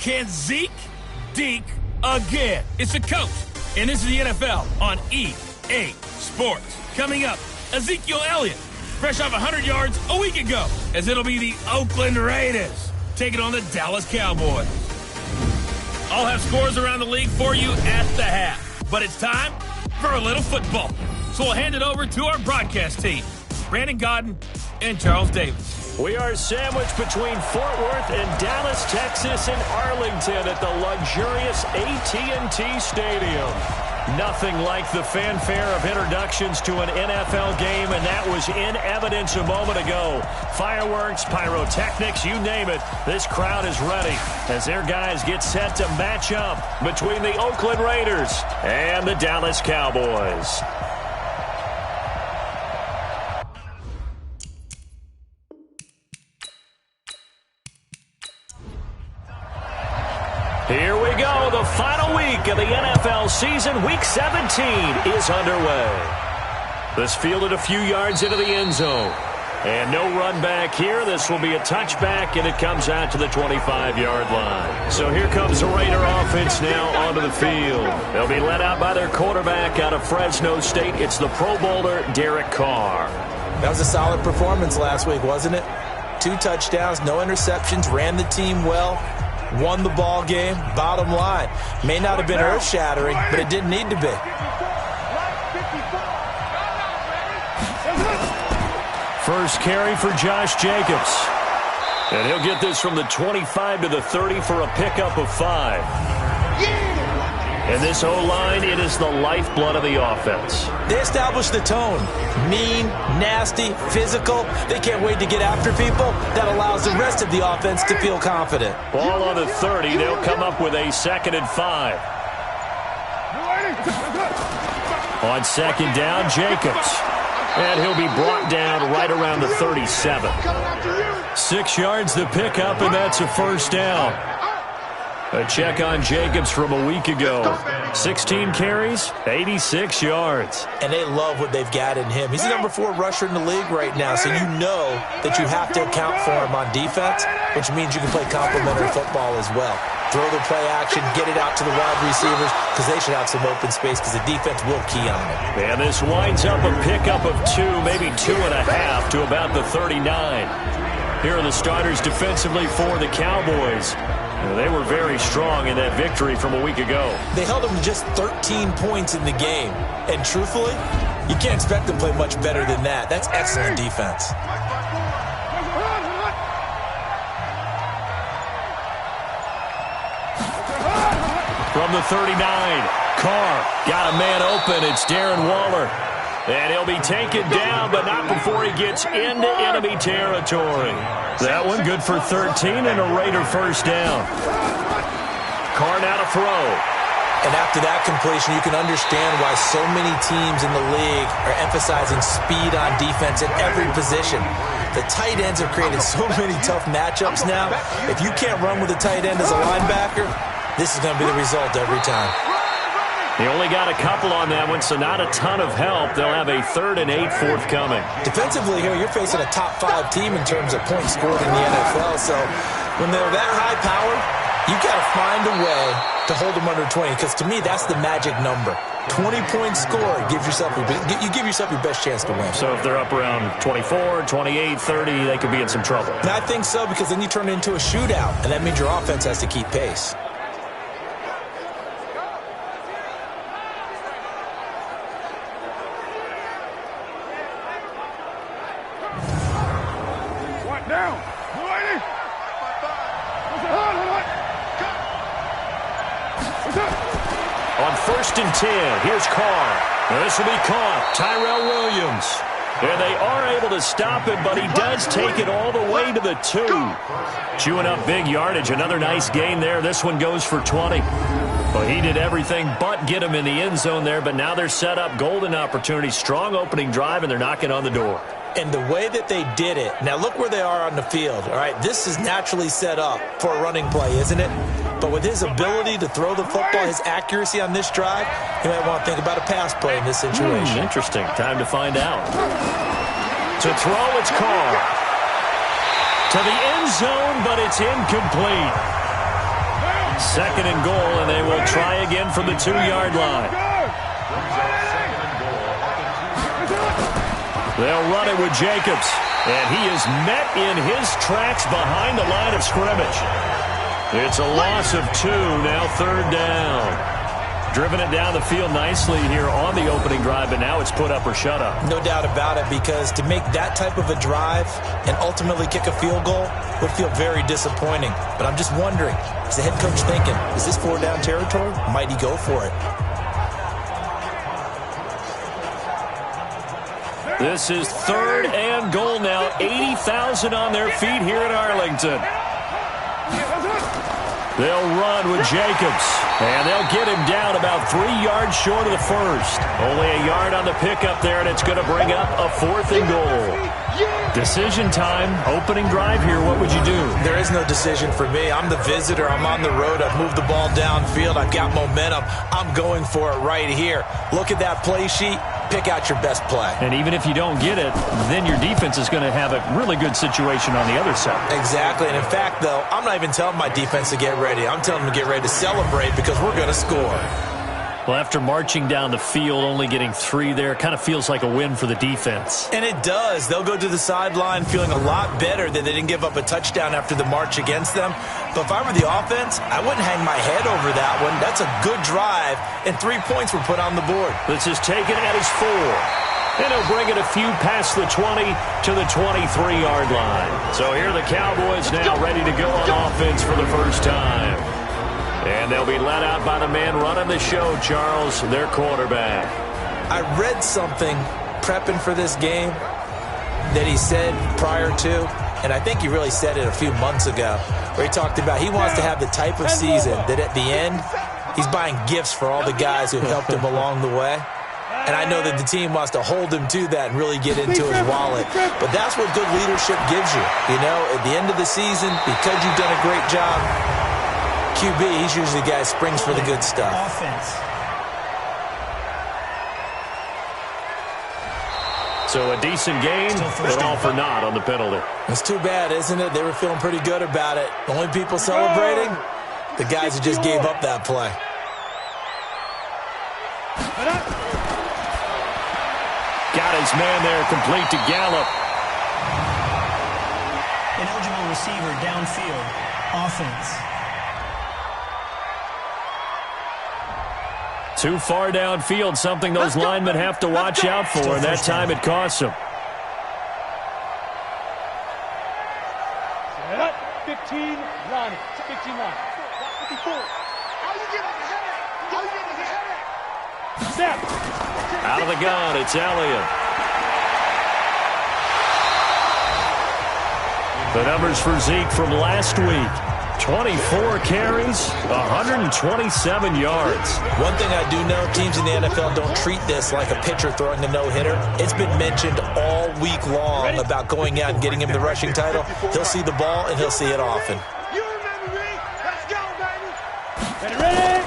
Can Zeke deke again? It's the coach, and this is the NFL on EA Sports. Coming up, Ezekiel Elliott, fresh off 100 yards a week ago, as it'll be the Oakland Raiders taking on the Dallas Cowboys. I'll have scores around the league for you at the half, but it's time for a little football. So we'll hand it over to our broadcast team, Brandon Godden and Charles Davis. We are sandwiched between Fort Worth and Dallas, Texas, and Arlington at the luxurious AT&T Stadium. Nothing like the fanfare of introductions to an NFL game, and that was in evidence a moment ago. Fireworks, pyrotechnics, you name it, this crowd is ready as their guys get set to match up between the Oakland Raiders and the Dallas Cowboys. Here we go. The final week of the NFL season. Week 17 is underway. This fielded a few yards into the end zone. And no run back here. This will be a touchback, and it comes out to the 25-yard line. So here comes the Raider offense now onto the field. They'll be led out by their quarterback out of Fresno State. It's the Pro Bowler, Derek Carr. That was a solid performance last week, wasn't it? 2 touchdowns, no interceptions, ran the team well. Won the ball game, bottom line. May not have been earth-shattering, but it didn't need to be. First carry for Josh Jacobs. And he'll get this from the 25 to the 30 for a pickup of 5. And this O-line, it is the lifeblood of the offense. They established the tone. Mean, nasty, physical. They can't wait to get after people. That allows the rest of the offense to feel confident. Ball on the 30. They'll come up with a 2nd and 5. On 2nd down, Jacobs. And he'll be brought down right around the 37. 6 yards the pickup, and that's a first down. A check on Jacobs from a week ago. 16 carries, 86 yards. And they love what they've got in him. He's the number 4 rusher in the league right now, so you know that you have to account for him on defense, which means you can play complementary football as well. Throw the play action, get it out to the wide receivers, because they should have some open space, because the defense will key on it. And this winds up a pickup of 2, maybe 2.5 to about the 39. Here are the starters defensively for the Cowboys. They were very strong in that victory from a week ago. They held them to just 13 points in the game. And truthfully, you can't expect them to play much better than that. That's excellent defense. From the 39, Carr got a man open. It's Darren Waller. And he'll be taken down, but not before he gets into enemy territory. That one good for 13 and a Raider first down. Carr now to throw. And after that completion, you can understand why so many teams in the league are emphasizing speed on defense at every position. The tight ends have created so many tough matchups now. If you can't run with a tight end as a linebacker, this is going to be the result every time. He only got a couple on that one, so not a ton of help. They'll have a 3rd and 8 forthcoming. Defensively here, you're facing a top 5 team in terms of points scored in the NFL. So when they're that high powered, you got to find a way to hold them under 20. Because to me, that's the magic number. 20 points scored gives yourself you give yourself your best chance to win. So if they're up around 24, 28, 30, they could be in some trouble. And I think so, because then you turn it into a shootout, and that means your offense has to keep pace. On 1st and 10, here's Carr. Now this will be caught. Tyrell Williams. And they are able to stop him, but he does take it all the way to the 2. Chewing up big yardage. Another nice gain there. This one goes for 20. Well, he did everything but get him in the end zone there, but now they're set up. Golden opportunity. Strong opening drive, and they're knocking on the door. And the way that they did it, now look where they are on the field, all right? This is naturally set up for a running play, isn't it? But with his ability to throw the football, his accuracy on this drive, you might want to think about a pass play in this situation. Interesting. Time to find out. To throw, it's Carr. To the end zone, but it's incomplete. 2nd and goal, and they will try again from the 2-yard line. They'll run it with Jacobs, and he is met in his tracks behind the line of scrimmage. It's a loss of 2, now 3rd down. Driven it down the field nicely here on the opening drive, but now it's put up or shut up. No doubt about it, because to make that type of a drive and ultimately kick a field goal would feel very disappointing. But I'm just wondering, is the head coach thinking, is this 4-down territory? Might he go for it? This is 3rd and goal now. 80,000 on their feet here at Arlington. They'll run with Jacobs, and they'll get him down about 3 yards short of the first. Only a yard on the pickup there, and it's going to bring up a 4th and goal. Decision time, opening drive here. What would you do? There is no decision for me. I'm the visitor. I'm on the road. I've moved the ball downfield. I've got momentum. I'm going for it right here. Look at that play sheet. Pick out your best play. And even if you don't get it, then your defense is going to have a really good situation on the other side. Exactly. And in fact, though, I'm not even telling my defense to get ready. I'm telling them to get ready to celebrate because we're going to score. Well, after marching down the field, only getting 3 there, kind of feels like a win for the defense. And it does. They'll go to the sideline feeling a lot better that they didn't give up a touchdown after the march against them. But if I were the offense, I wouldn't hang my head over that one. That's a good drive, and 3 points were put on the board. This is taken at his 4. And he'll bring it a few past the 20 to the 23-yard line. So here are the Cowboys now ready to go on offense for the first time. And they'll be let out by the man running the show, Charles, their quarterback. I read something prepping for this game that he said prior to, and I think he really said it a few months ago, where he talked about he wants to have the type of season that at the end, he's buying gifts for all the guys who helped him along the way. And I know that the team wants to hold him to that and really get into his wallet. But that's what good leadership gives you. You know, at the end of the season, because you've done a great job, QB, he's usually the guy who springs for the good stuff. So a decent game, but all for naught on the penalty. It's too bad, isn't it? They were feeling pretty good about it. The only people celebrating, the guys who just gave up that play. Got his man there, complete to Gallup. Ineligible receiver downfield. Offense. Too far downfield, something those linemen have to watch out for, and that time it costs them. 15 line. 15 line. 54. Snap. Out of the gun, it's Elliott. The numbers for Zeke from last week. 24 carries, 127 yards. One thing I do know, teams in the NFL don't treat this like a pitcher throwing a no-hitter. It's been mentioned all week long about going out and getting him the rushing title. He'll see the ball, and he'll see it often. You remember me? Let's go, baby. Ready?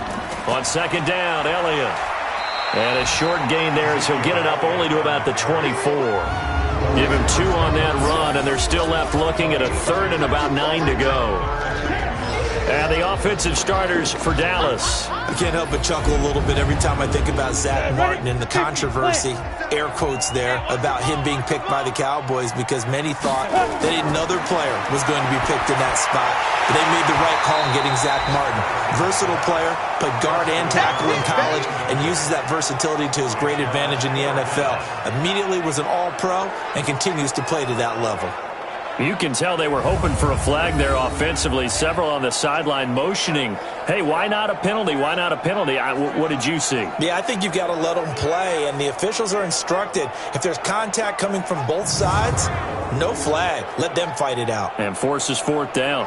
On 2nd down, Elliott. And a short gain there as he'll get it up only to about the 24. Give him 2 on that run, and they're still left looking at a 3rd and about 9 to go. And the offensive starters for Dallas. I can't help but chuckle a little bit every time I think about Zach Martin and the controversy, air quotes there, about him being picked by the Cowboys, because many thought that another player was going to be picked in that spot. But they made the right call in getting Zach Martin. Versatile player, played guard and tackle in college, and uses that versatility to his great advantage in the NFL. Immediately was an all-pro and continues to play to that level. You can tell they were hoping for a flag there offensively. Several on the sideline motioning, hey, why not a penalty? Why not a penalty? What did you see? Yeah, I think you've got to let them play, and the officials are instructed. If there's contact coming from both sides, no flag. Let them fight it out. And forces 4th down.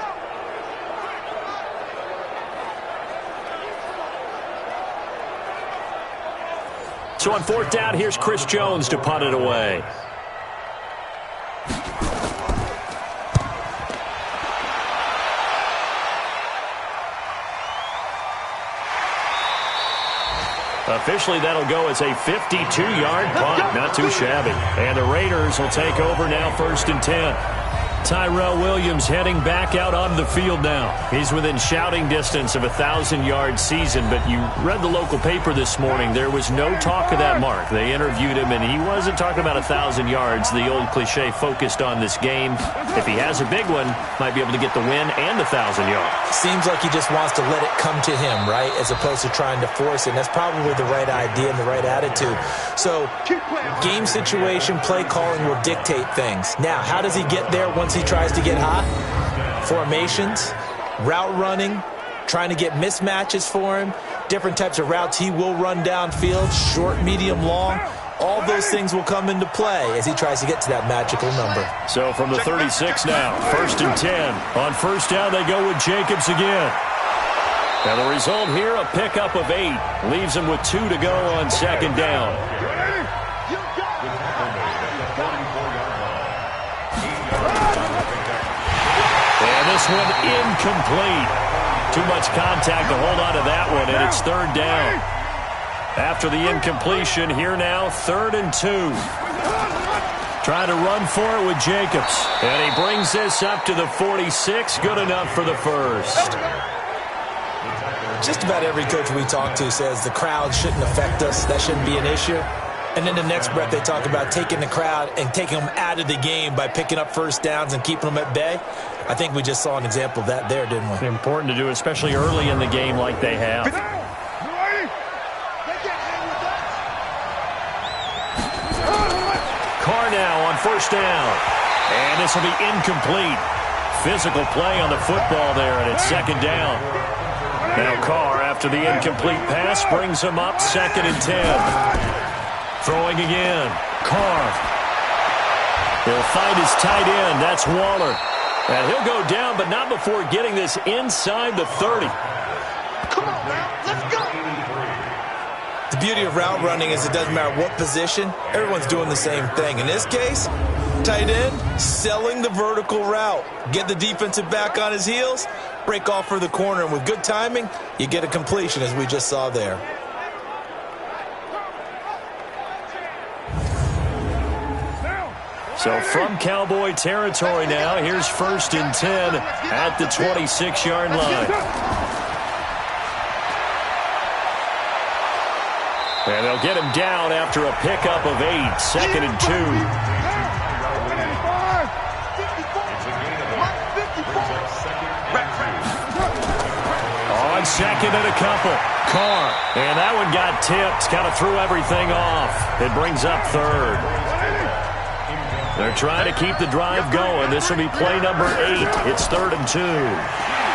So on 4th down, here's Chris Jones to punt it away. Officially, that'll go as a 52-yard punt. Not too shabby. And the Raiders will take over now 1st and 10. Tyrell Williams heading back out onto the field now. He's within shouting distance of a 1,000-yard season, but you read the local paper this morning. There was no talk of that mark. They interviewed him, and he wasn't talking about 1,000 yards. The old cliche focused on this game. If he has a big one, might be able to get the win and 1,000 yards. Seems like he just wants to let it come to him, right, as opposed to trying to force it. And that's probably the right idea and the right attitude. So game situation, play calling will dictate things. Now, how does he get there once he tries to get hot? Formations, route running, trying to get mismatches for him, different types of routes he will run downfield, short, medium, long. All those things will come into play as he tries to get to that magical number. So from the 36 now, 1st and 10. On first down, they go with Jacobs again. Now the result here, a pickup of 8. Leaves him with 2 to go on 2nd down. And this one incomplete. Too much contact to hold on to that one, and it's 3rd down. After the incompletion, here now, 3rd and 2. Trying to run for it with Jacobs. And he brings this up to the 46. Good enough for the first. Just about every coach we talk to says the crowd shouldn't affect us. That shouldn't be an issue. And then the next breath they talk about taking the crowd and taking them out of the game by picking up first downs and keeping them at bay. I think we just saw an example of that there, didn't we? Important to do, especially early in the game like they have. Carr now on first down. And this will be incomplete. Physical play on the football there, and it's 2nd down. Now Carr, after the incomplete pass, brings him up 2nd and 10. Throwing again. Carr. He'll find his tight end. That's Waller. And he'll go down, but not before getting this inside the 30. Come on, man. Let's go. The beauty of route running is it doesn't matter what position. Everyone's doing the same thing. In this case, tight end, selling the vertical route. Get the defensive back on his heels, break off for the corner, and with good timing, you get a completion as we just saw there. So from Cowboy territory now, here's 1st and 10 at the 26-yard line. And they'll get him down after a pickup of 8, 2nd and 2. On 2nd and a couple. Carr. And that one got tipped. Kind of threw everything off. It brings up 3rd. They're trying to keep the drive going. This will be play number 8. It's 3rd and 2.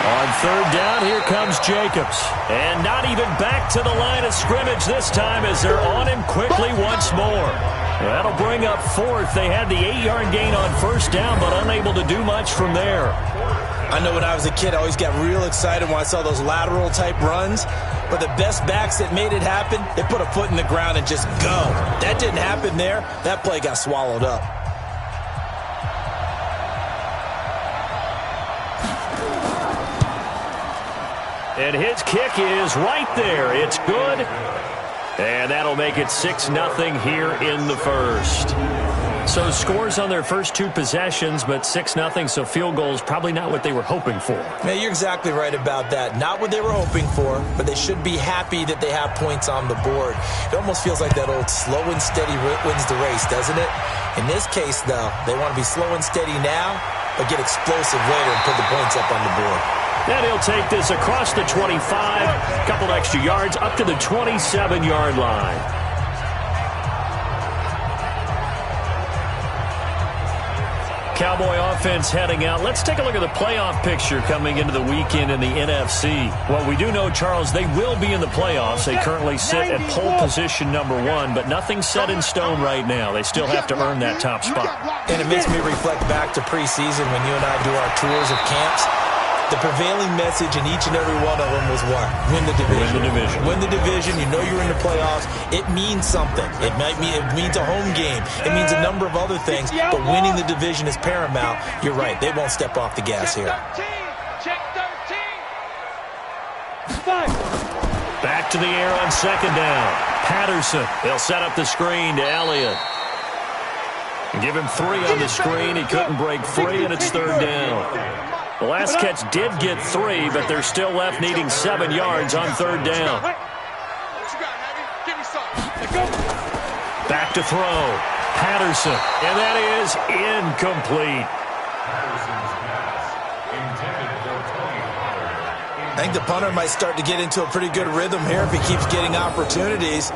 On 3rd down, here comes Jacobs. And not even back to the line of scrimmage this time as they're on him quickly once more. That'll bring up 4th. They had the 8-yard gain on first down, but unable to do much from there. I know when I was a kid, I always got real excited when I saw those lateral-type runs. But the best backs that made it happen, they put a foot in the ground and just go. That didn't happen there. That play got swallowed up. And his kick is right there. It's good. And that'll make it 6-0 here in the first. So scores on their first 2 possessions, but 6-0, so field goals probably not what they were hoping for. Yeah, you're exactly right about that. Not what they were hoping for, but they should be happy that they have points on the board. It almost feels like that old slow and steady wins the race, doesn't it? In this case, though, they want to be slow and steady now, but get explosive later and put the points up on the board. And he'll take this across the 25, a couple extra yards, up to the 27-yard line. Cowboy offense heading out. Let's take a look at the playoff picture coming into the weekend in the NFC. Well, we do know, Charles, they will be in the playoffs. They currently sit at pole position number 1, but nothing's set in stone right now. They still have to earn that top spot. And it makes me reflect back to preseason when you and I do our tours of camps. The prevailing message in each and every one of them was what? Win the division. Win the division. Win the division. You know you're in the playoffs. It means something. It means a home game. It means a number of other things, but winning the division is paramount. You're right. They won't step off the gas here. Check 13. Back to the air on 2nd down. Patterson. They'll set up the screen to Elliott. Give him 3 on the screen. He couldn't break free, and it's 3rd down. The last catch did get 3, but they're still left needing 7 yards on 3rd down. Back to throw. Patterson, and that is incomplete. I think the punter might start to get into a pretty good rhythm here if he keeps getting opportunities.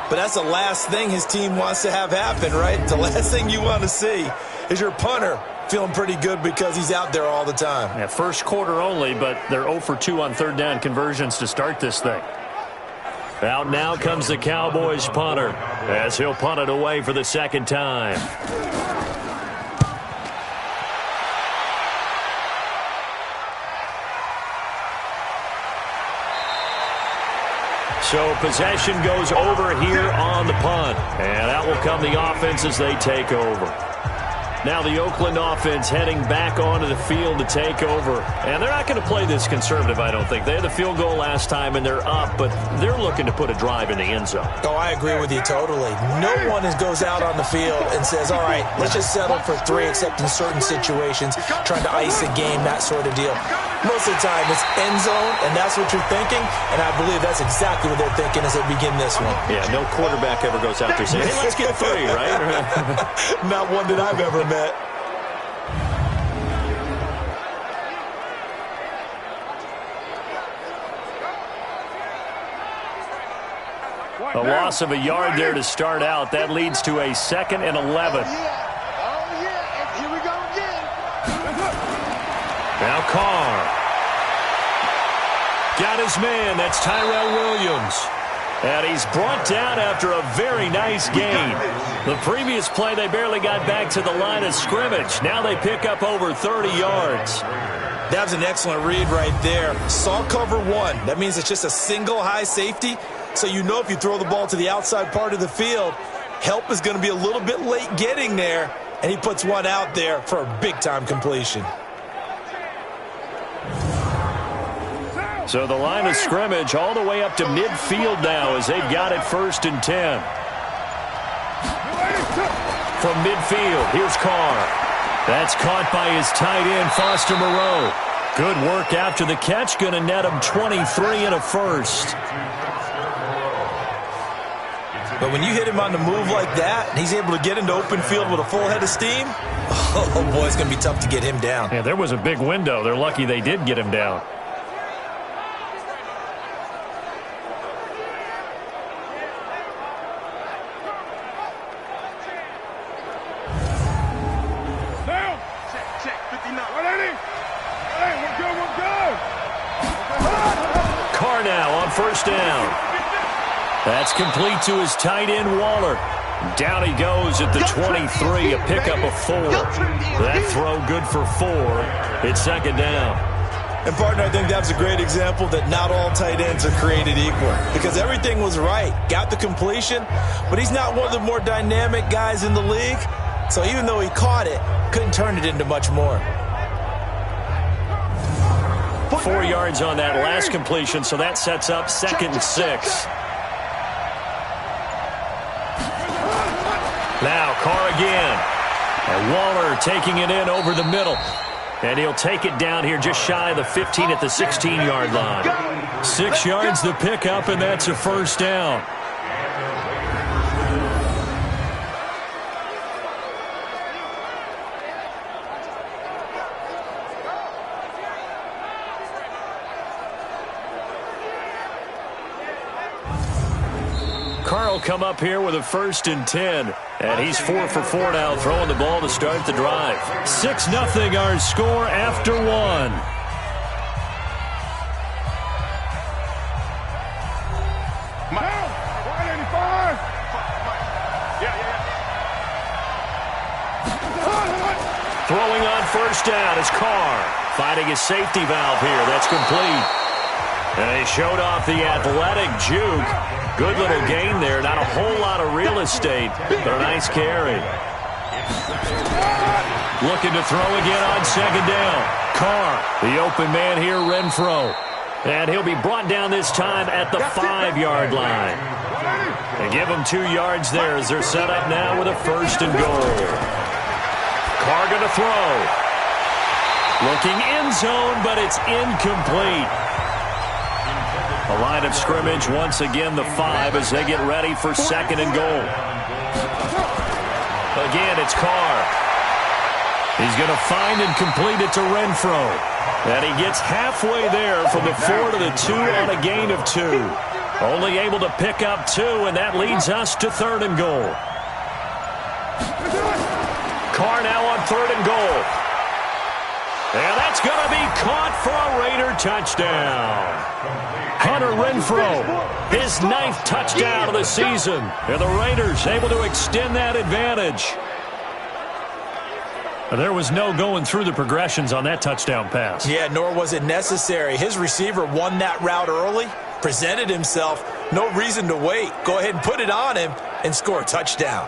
But that's the last thing his team wants to have happen, right? The last thing you want to see is your punter feeling pretty good because he's out there all the time. Yeah, first quarter only, but they're 0 for 2 on 3rd down conversions to start this thing. Out now comes the Cowboys punter as he'll punt it away for the 2nd time. So possession goes over here on the punt. And out will come the offense as they take over. Now the Oakland offense heading back onto the field to take over. And they're not going to play this conservative, I don't think. They had the field goal last time, and they're up, but they're looking to put a drive in the end zone. Oh, I agree with you totally. No one goes out on the field and says, all right, let's just settle for 3, except in certain situations, trying to ice a game, that sort of deal. Most of the time, it's end zone, and that's what you're thinking, and I believe that's exactly what they're thinking as they begin this one. Yeah, no quarterback ever goes out there saying, hey, let's get 3, right? Not one that I've ever met. A loss of a yard there to start out. That leads to a 2nd and 11. Here we go again. Now Carr. Got his man. That's Tyrell Williams. And he's brought down after a very nice gain. The previous play, they barely got back to the line of scrimmage. Now they pick up over 30 yards. That was an excellent read right there. Saw cover 1. That means it's just a single high safety. So you know if you throw the ball to the outside part of the field, help is going to be a little bit late getting there. And he puts one out there for a big-time completion. So the line of scrimmage all the way up to midfield now as they've got it 1st and 10. From midfield, here's Carr. That's caught by his tight end, Foster Moreau. Good work after the catch, going to net him 23 and a first. But when you hit him on the move like that, and he's able to get into open field with a full head of steam, oh boy, it's going to be tough to get him down. Yeah, there was a big window. They're lucky they did get him down. Carr now on 1st down. That's complete to his tight end, Waller. Down he goes at the 23, a pickup of 4. That throw good for 4. It's 2nd down. And, partner, I think that's a great example that not all tight ends are created equal. Because everything was right. Got the completion, but he's not one of the more dynamic guys in the league. So even though he caught it, couldn't turn it into much more. 4 yards on that last completion, so that sets up 2nd and 6. Now Carr again. And Waller taking it in over the middle. And he'll take it down here just shy of the 15 at the 16-yard line. 6 yards the pickup, and that's a 1st down. Carr will come up here with a 1st and 10. And he's 4 for 4 now, throwing the ball to start the drive. 6-0 our score after 1. Throwing on 1st down is Carr. Finding his safety valve here. That's complete. And he showed off the athletic juke. Good little gain there. Not a whole lot of real estate, but a nice carry. Looking to throw again on 2nd down. Carr, the open man here, Renfro. And he'll be brought down this time at the 5-yard line. They give him 2 yards there as they're set up now with a 1st and goal. Carr going to throw. Looking end zone, but it's incomplete. The line of scrimmage, once again, the 5 as they get ready for 2nd and goal. Again, it's Carr. He's going to find and complete it to Renfro. And he gets halfway there from the 4 to the 2 on a gain of 2. Only able to pick up 2, and that leads us to 3rd and goal. Carr now on 3rd and goal. And that's going to be caught for a Raider touchdown. Hunter Renfro, his 9th touchdown of the season. And the Raiders able to extend that advantage. There was no going through the progressions on that touchdown pass. Yeah, nor was it necessary. His receiver won that route early, presented himself. No reason to wait. Go ahead and put it on him and score a touchdown.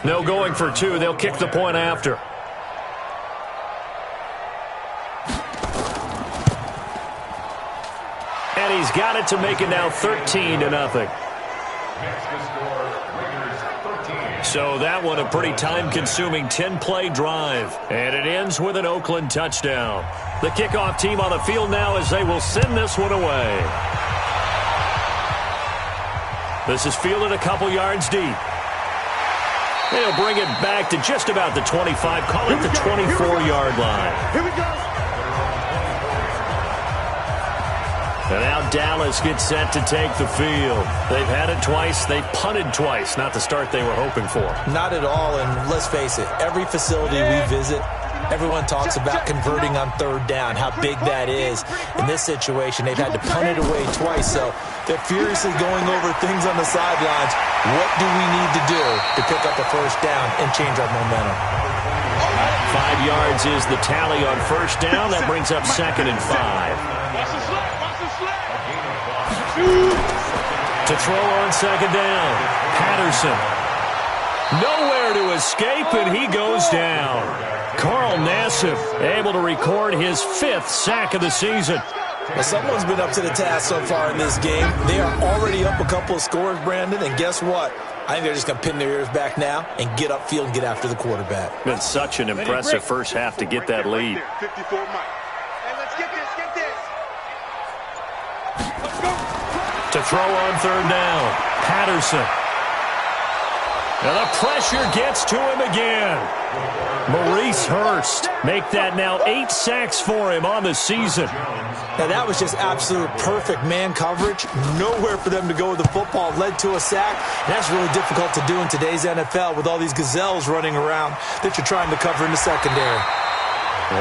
No going for 2. They'll kick the point after. And he's got it to make it now 13-0. So that one a pretty time-consuming 10-play drive. And it ends with an Oakland touchdown. The kickoff team on the field now as they will send this one away. This is fielded a couple yards deep. They'll bring it back to just about the 25, call it the 24-yard line. Here we go. And now Dallas gets set to take the field. They've had it twice. They've punted twice. Not the start they were hoping for. Not at all, and let's face it, every facility we visit, everyone talks about converting on 3rd down, how big that is. In this situation, they've had to punt it away twice, so they're furiously going over things on the sidelines. What do we need to do to pick up a 1st down and change our momentum? 5 yards is the tally on 1st down. That brings up 2nd and 5. Watch the slap. Watch the slap. To throw on 2nd down, Patterson. Nowhere to escape, and he goes down. Carl Nassib able to record his 5th sack of the season. Well, someone's been up to the task so far in this game. They are already up a couple of scores, Brandon, and guess what? I think they're just going to pin their ears back now and get upfield and get after the quarterback. Been such an impressive first half to get that lead. 54 Mike. Hey, let's get this. Get this. Let's go. To throw on 3rd down, Patterson. And the pressure gets to him again. Maurice Hurst make that now 8 sacks for him on the season. Now that was just absolute perfect man coverage. Nowhere for them to go with the football. Led to a sack. That's really difficult to do in today's NFL with all these gazelles running around that you're trying to cover in the secondary.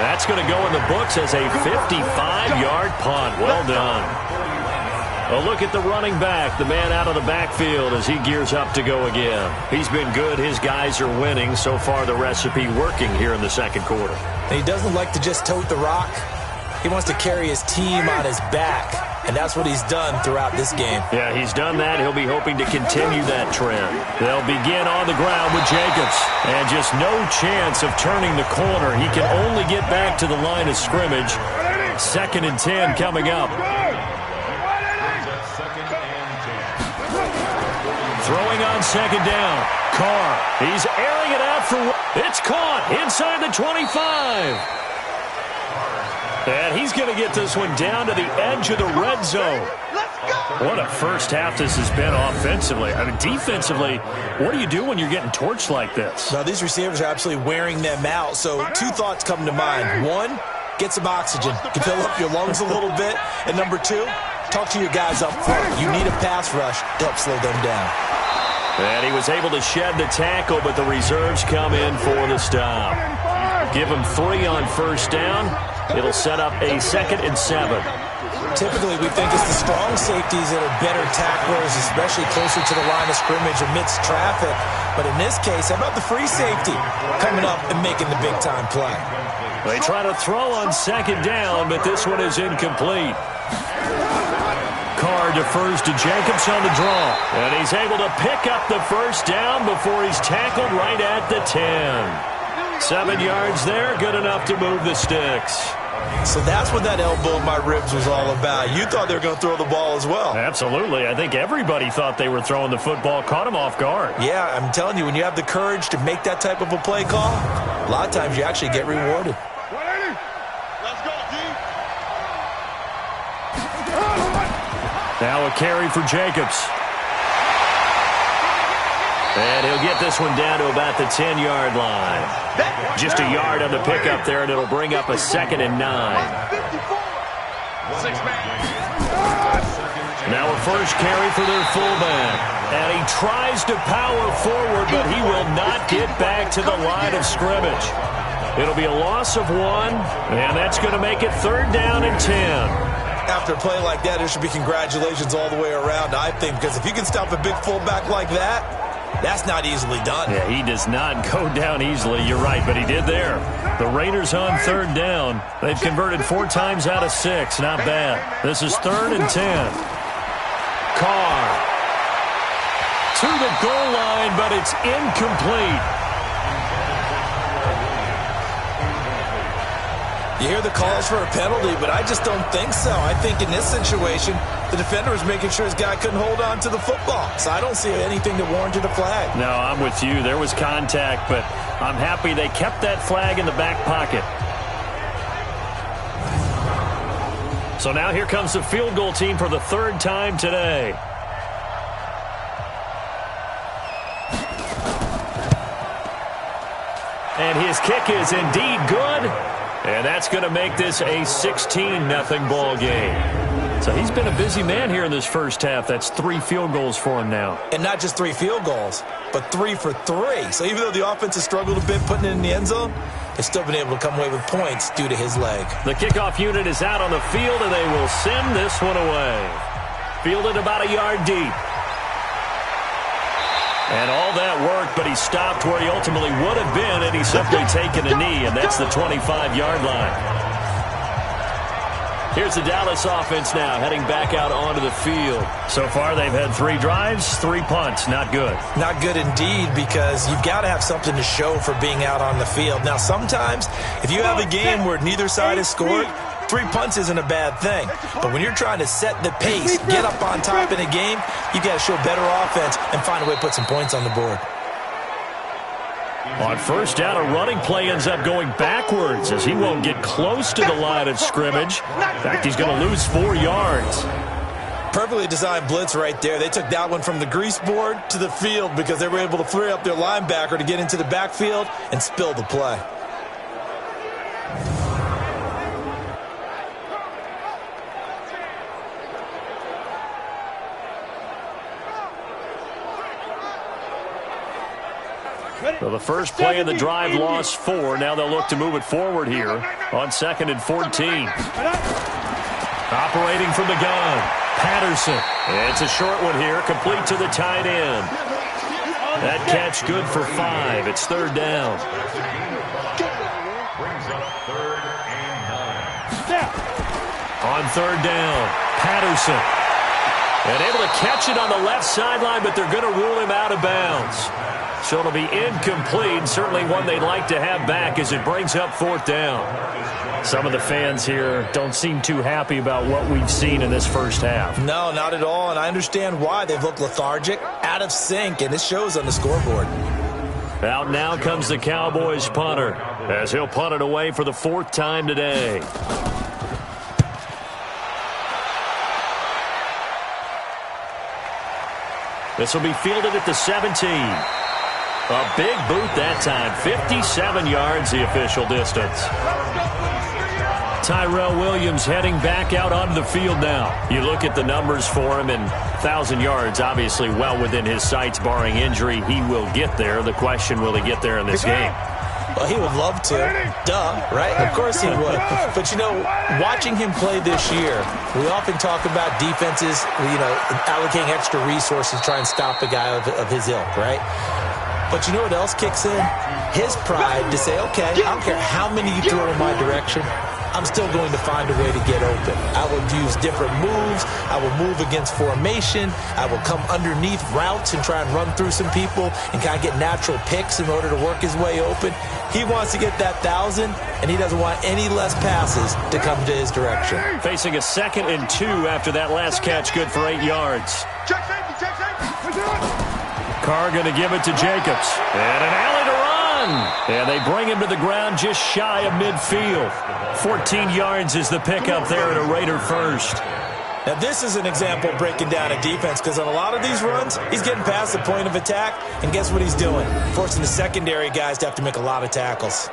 That's going to go in the books as a 55-yard punt. Well done. A look at the running back, the man out of the backfield as he gears up to go again. He's been good. His guys are winning. So far, the recipe working here in the 2nd quarter. And he doesn't like to just tote the rock. He wants to carry his team on his back, and that's what he's done throughout this game. Yeah, he's done that. He'll be hoping to continue that trend. They'll begin on the ground with Jacobs, and just no chance of turning the corner. He can only get back to the line of scrimmage. 2nd and 10 coming up. Throwing on 2nd down. Carr. He's airing it out for... It's caught inside the 25. And he's going to get this one down to the edge of the red zone. What a first half this has been offensively. I mean, defensively, what do you do when you're getting torched like this? Now, these receivers are absolutely wearing them out. So 2 thoughts come to mind. 1, get some oxygen. You fill up your lungs a little bit. And number 2, talk to your guys up front. You need a pass rush to help slow them down. And he was able to shed the tackle, but the reserves come in for the stop. Give him 3 on 1st down. It'll set up a 2nd and 7. Typically, we think it's the strong safeties that are better tacklers, especially closer to the line of scrimmage amidst traffic. But in this case, how about the free safety coming up and making the big-time play? They try to throw on 2nd down, but this one is incomplete. Carr defers to Jacobs on the draw. And he's able to pick up the 1st down before he's tackled right at the 10. 7 yards there, good enough to move the sticks. So that's what that elbow in my ribs was all about. You thought they were going to throw the ball as well. Absolutely. I think everybody thought they were throwing the football, caught him off guard. Yeah, I'm telling you, when you have the courage to make that type of a play call, a lot of times you actually get rewarded. Let's go, D. Now a carry for Jacobs. And he'll get this one down to about the 10-yard line. Just a yard on the pickup there, and it'll bring up a 2nd and 9. Now a first carry for their fullback. And he tries to power forward, but he will not get back to the line of scrimmage. It'll be a loss of 1, and that's going to make it 3rd down and 10. After a play like that, there should be congratulations all the way around, I think, because if you can stop a big fullback like that, that's not easily done. Yeah, he does not go down easily. You're right, but he did there. The Raiders on 3rd down. They've converted 4 times out of 6. Not bad. This is 3rd and 10. Carr to the goal line, but it's incomplete. You hear the calls for a penalty, but I just don't think so. I think in this situation, the defender was making sure his guy couldn't hold on to the football. So I don't see anything that warranted a flag. No, I'm with you. There was contact, but I'm happy they kept that flag in the back pocket. So now here comes the field goal team for the 3rd time today. And his kick is indeed good. And that's going to make this a 16-0 ball game. So he's been a busy man here in this first half. That's 3 field goals for him now. And not just 3 field goals, but 3 for 3. So even though the offense has struggled a bit putting it in the end zone, they've still been able to come away with points due to his leg. The kickoff unit is out on the field, and they will send this one away. Fielded about a yard deep. And all that worked, but he stopped where he ultimately would have been, and he's simply taken a knee, and that's the 25-yard line. Here's the Dallas offense now, heading back out onto the field. So far, they've had 3 drives, 3 punts. Not good. Not good indeed, because you've got to have something to show for being out on the field. Now, sometimes, if you have a game where neither side has scored, 3 punts isn't a bad thing. But when you're trying to set the pace, get up on top in a game, you've got to show better offense and find a way to put some points on the board. On first down, a running play ends up going backwards as he won't get close to the line of scrimmage. In fact, he's going to lose 4 yards. Perfectly designed blitz right there. They took that one from the grease board to the field because they were able to free up their linebacker to get into the backfield and spill the play. So the first play of the drive lost 4. Now they'll look to move it forward here on 2nd and 14. Operating from the gun, Patterson. It's a short one here, complete to the tight end. That catch good for 5. It's 3rd down. On 3rd down, Patterson. And able to catch it on the left sideline, but they're going to rule him out of bounds. So it'll be incomplete, certainly one they'd like to have back as it brings up 4th down. Some of the fans here don't seem too happy about what we've seen in this first half. No, not at all, and I understand why. They've looked lethargic, out of sync, and it shows on the scoreboard. Out now comes the Cowboys punter as he'll punt it away for the 4th time today. This will be fielded at the 17. A big boot that time. 57 yards the official distance. Tyrell Williams heading back out onto the field now. You look at the numbers for him, and 1,000 yards obviously well within his sights, barring injury. He will get there. The question, will he get there in this game? Well, he would love to. Duh, right? Of course he would. But, you know, watching him play this year, we often talk about defenses, you know, allocating extra resources to try and stop a guy of his ilk, right? But you know what else kicks in? His pride to say, okay, I don't care how many you throw in my direction. I'm still going to find a way to get open. I will use different moves. I will move against formation. I will come underneath routes and try and run through some people and kind of get natural picks in order to work his way open. He wants to get that 1,000, and he doesn't want any less passes to come to his direction. Facing a 2nd and 2 after that last catch, good for 8 yards. Check safety, check safety. Carr going to give it to Jacobs. And an alley to run. And they bring him to the ground just shy of midfield. 14 yards is the pickup there at a Raider first. Now, this is an example of breaking down a defense because on a lot of these runs, he's getting past the point of attack, and guess what he's doing? Forcing the secondary guys to have to make a lot of tackles.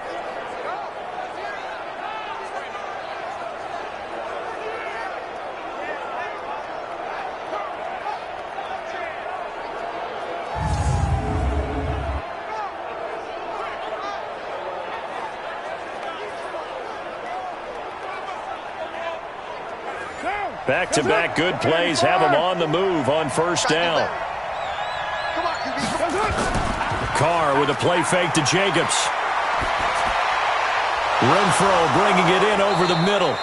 Back-to-back good plays have him on the move on first down. Carr with a play fake to Jacobs. Renfro bringing it in over the middle.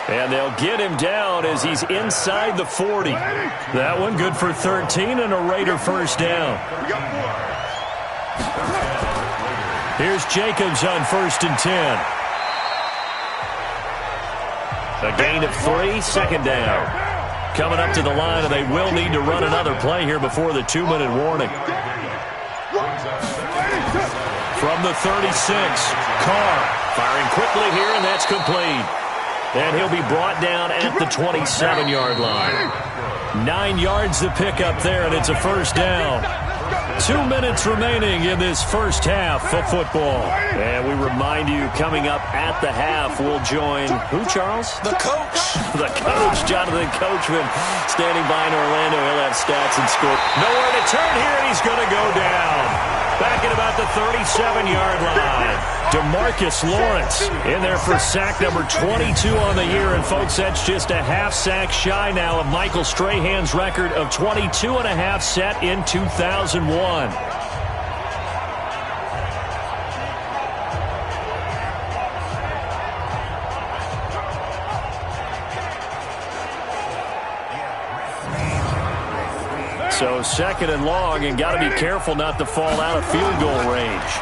And they'll get him down as he's inside the 40. That one good for 13 and a Raider first down. Here's Jacobs on 1st and 10. A gain of 3, 2nd down. Coming up to the line, and they will need to run another play here before the 2-minute warning. From the 36, Carr firing quickly here, and that's complete. And he'll be brought down at the 27-yard line. 9 yards to pick up there, and it's a first down. 2 minutes remaining in this first half of football. And we remind you, coming up at the half, we'll join who, Charles? The coach. The coach, Jonathan Coachman, standing by in Orlando. He'll have stats and score. Nowhere to turn here, and he's going to go down. Back at about the 37-yard line. DeMarcus Lawrence in there for sack number 22 on the year. And, folks, that's just a half sack shy now of Michael Strahan's record of 22.5 set in 2001. So 2nd and long, and got to be careful not to fall out of field goal range.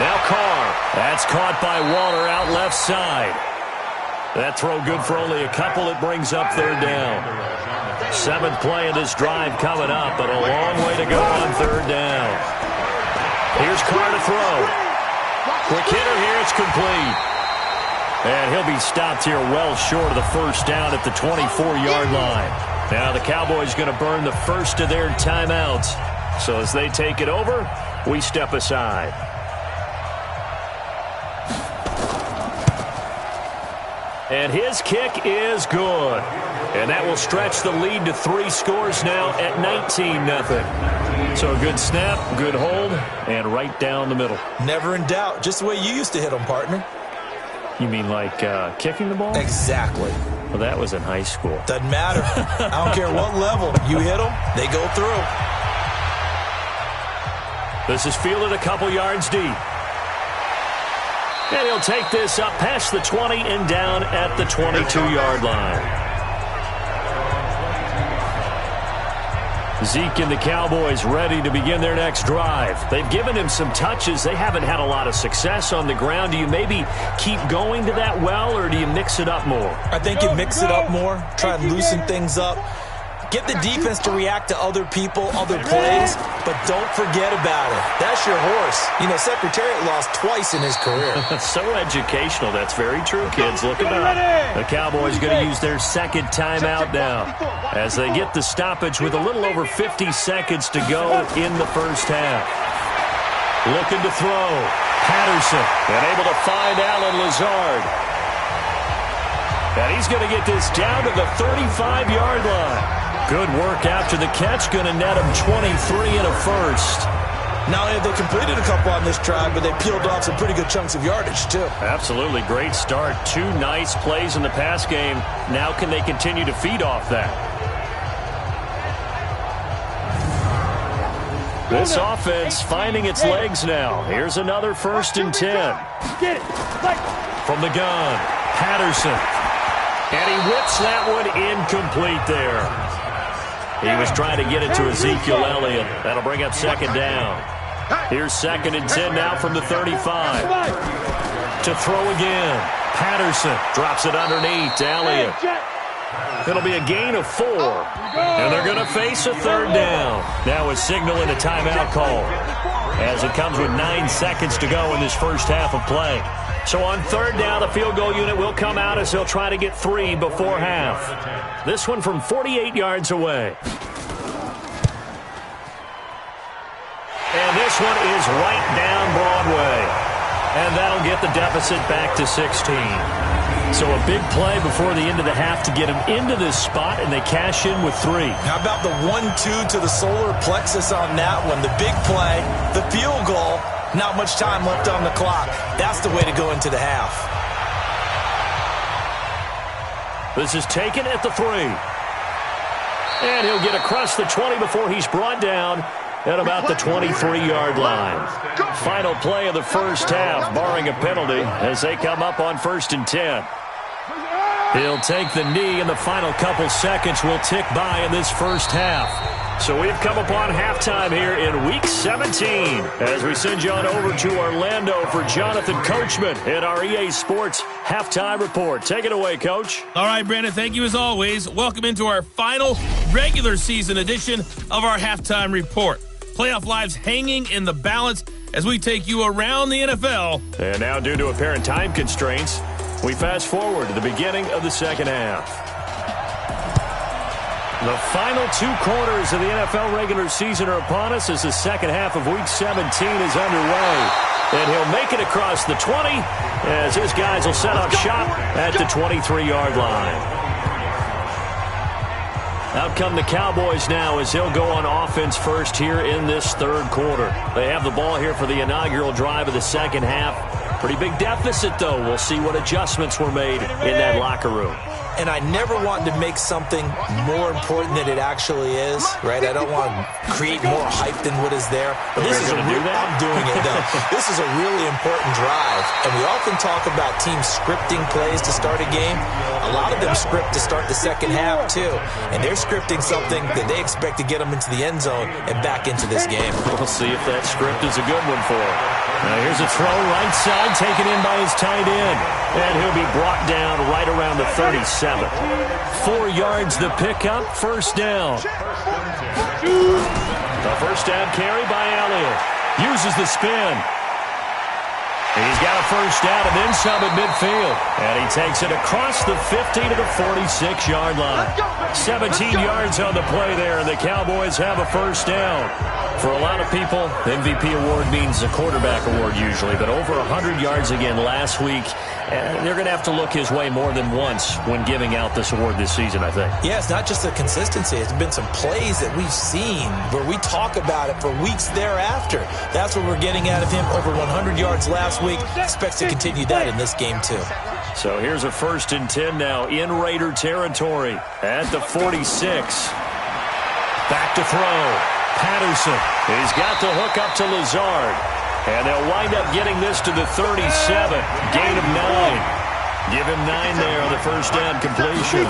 Now Carr. That's caught by Waller out left side. That throw good for only a couple. It brings up 3rd down. 7th play of this drive coming up, but a long way to go on 3rd down. Here's Carr to throw. Quick hitter here. It's complete. And he'll be stopped here well short of the first down at the 24-yard line. Now the Cowboys going to burn the first of their timeouts. So as they take it over, we step aside. And his kick is good. And that will stretch the lead to 3 scores now at 19-0. So a good snap, good hold, and right down the middle. Never in doubt. Just the way you used to hit them, partner. You mean like kicking the ball? Exactly. Well, that was in high school. Doesn't matter. I don't care what level. You hit them, they go through. This is fielded a couple yards deep. And he'll take this up past the 20 and down at the 22-yard line. Zeke and the Cowboys ready to begin their next drive. They've given him some touches. They haven't had a lot of success on the ground. Do you maybe keep going to that well, or do you mix it up more? I think you mix it up more, try and loosen things up. Get the defense to react to other people, other plays, but don't forget about it. That's your horse. You know, Secretariat lost twice in his career. So educational. That's very true, kids. Look at that. The Cowboys going to use their 2nd timeout now as they get the stoppage with a little over 50 seconds to go in the first half. Looking to throw. Patterson, and able to find Allen Lazard. And he's going to get this down to the 35-yard line. Good work after the catch. Going to net him 23 and a first. Not only have they completed a couple on this drive, but they peeled off some pretty good chunks of yardage, too. Absolutely. Great start. 2 nice plays in the pass game. Now can they continue to feed off that? This offense finding its legs now. Here's another 1st and 10. Get it. From the gun, Patterson. And he whips that one incomplete there. He was trying to get it to Ezekiel Elliott. That'll bring up 2nd down. Here's 2nd and 10 now from the 35. To throw again. Patterson drops it underneath to Elliott. It'll be a gain of 4. And they're going to face a 3rd down. Now a signal and a timeout call, as it comes with 9 seconds to go in this first half of play. So on 3rd down, the field goal unit will come out as they'll try to get 3 before half. This one from 48 yards away. And this one is right down Broadway. And that'll get the deficit back to 16. So a big play before the end of the half to get them into this spot, and they cash in with 3. How about the 1-2 to the solar plexus on that one? The big play, the field goal, not much time left on the clock. That's the way to go into the half. This is taken at the 3. And he'll get across the 20 before he's brought down at about the 23-yard line. Final play of the first half, barring a penalty, as they come up on 1st and 10. He'll take the knee, and the final couple seconds will tick by in this first half. So we've come upon halftime here in Week 17 as we send you on over to Orlando for Jonathan Coachman in our EA Sports Halftime Report. Take it away, Coach. All right, Brandon, thank you as always. Welcome into our final regular season edition of our Halftime Report. Playoff lives hanging in the balance as we take you around the NFL. And now, due to apparent time constraints, we fast forward to the beginning of the second half. The final 2 quarters of the NFL regular season are upon us as the second half of Week 17 is underway. And he'll make it across the 20 as his guys will set up shop at the 23-yard line. Out come the Cowboys now as they'll go on offense first here in this 3rd quarter. They have the ball here for the inaugural drive of the second half. Pretty big deficit, though. We'll see what adjustments were made in that locker room. And I never want to make something more important than it actually is, right? I don't want to create more hype than what is there. But this is I'm doing it, though. This is a really important drive. And we often talk about teams scripting plays to start a game. A lot of them script to start the second half, too. And they're scripting something that they expect to get them into the end zone and back into this game. We'll see if that script is a good one for them. Now here's a throw right side, taken in by his tight end. And he'll be brought down right around the 37. 4 yards the pickup, 1st down. The 1st down carry by Elliott. Uses the spin. He's got a 1st down and then some at midfield. And he takes it across the 50 to the 46-yard line. 17 yards on the play there, and the Cowboys have a 1st down. For a lot of people, the MVP award means a quarterback award usually, but over 100 yards again last week. They're going to have to look his way more than once when giving out this award this season, I think. Yeah, it's not just the consistency. It's been some plays that we've seen where we talk about it for weeks thereafter. That's what we're getting out of him. Over 100 yards last week. Expects to continue that in this game, too. So here's a 1st and 10 now in Raider territory at the 46. Back to throw. Patterson. He's got the hook up to Lazard. And they'll wind up getting this to the 37. Gain of 9. Give him 9 there on the 1st down completion.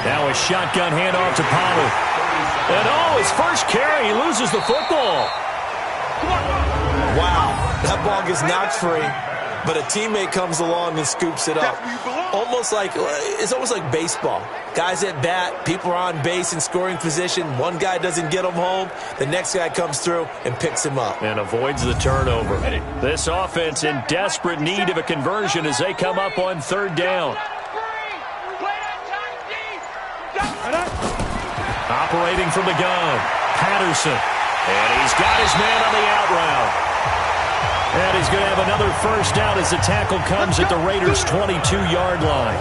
Now a shotgun handoff to Pollard. And his first carry, he loses the football. Wow, that ball gets knocked free, but a teammate comes along and scoops it up. It's almost like baseball. Guys at bat, people are on base in scoring position. One guy doesn't get him home. The next guy comes through and picks him up. And avoids the turnover. This offense in desperate need of a conversion as they come up on 3rd down. Operating from the gun, Patterson. And he's got his man on the out route. And he's going to have another 1st down as the tackle comes at the Raiders' 22-yard line.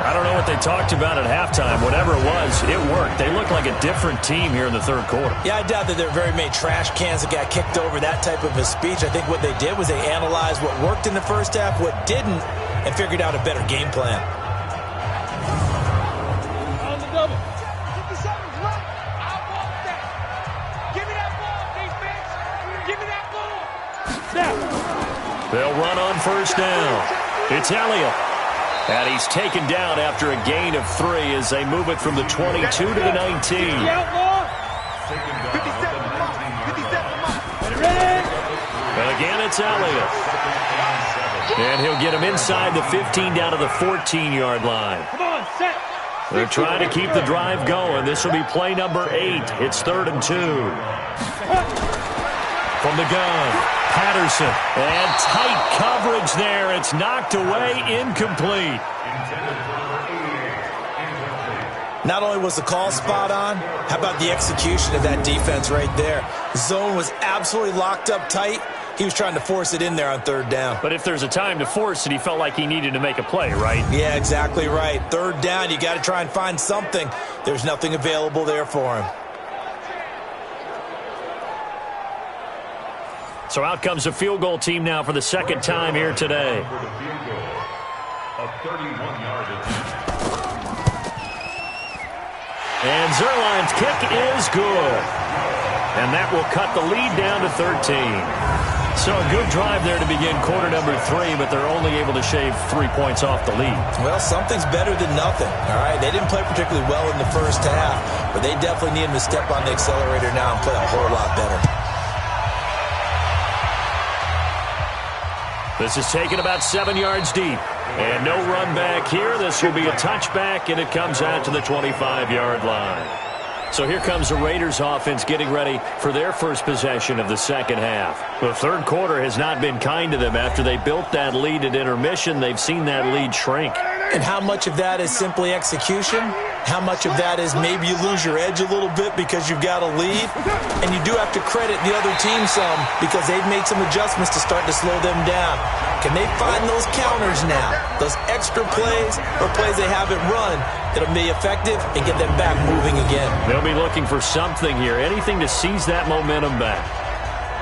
I don't know what they talked about at halftime. Whatever it was, it worked. They look like a different team here in the 3rd quarter. Yeah, I doubt that there are very many trash cans that got kicked over, that type of a speech. I think what they did was they analyzed what worked in the first half, what didn't, and figured out a better game plan. On the double. 57's right. I want that. Give me that ball. They'll run on first down. It's Elliott. And he's taken down after a gain of 3 as they move it from the 22 to the 19. And again, it's Elliott. And he'll get him inside the 15 down to the 14-yard line. They're trying to keep the drive going. This will be play number 8. It's 3rd and 2. From the gun, Patterson. And tight coverage there. It's knocked away, incomplete. Not only was the call spot on, how about the execution of that defense right there? Zone was absolutely locked up tight. He was trying to force it in there on 3rd down. But if there's a time to force it, he felt like he needed to make a play, right? Yeah, exactly right. 3rd down, you got to try and find something. There's nothing available there for him. So out comes the field goal team now for the 2nd time here today. And Zerline's kick is good. And that will cut the lead down to 13. So a good drive there to begin quarter number 3, but they're only able to shave 3 points off the lead. Well, something's better than nothing, all right? They didn't play particularly well in the first half, but they definitely need him to step on the accelerator now and play a whole lot better. This is taken about 7 yards deep. And no run back here. This will be a touchback, and it comes out to the 25-yard line. So here comes the Raiders offense getting ready for their first possession of the 2nd half. The 3rd quarter has not been kind to them. After they built that lead at intermission, they've seen that lead shrink. And how much of that is simply execution? How much of that is maybe you lose your edge a little bit because you've got a lead? And you do have to credit the other team some because they've made some adjustments to start to slow them down. Can they find those counters now? Those extra plays or plays they haven't run that'll be effective and get them back moving again. They'll be looking for something here, anything to seize that momentum back.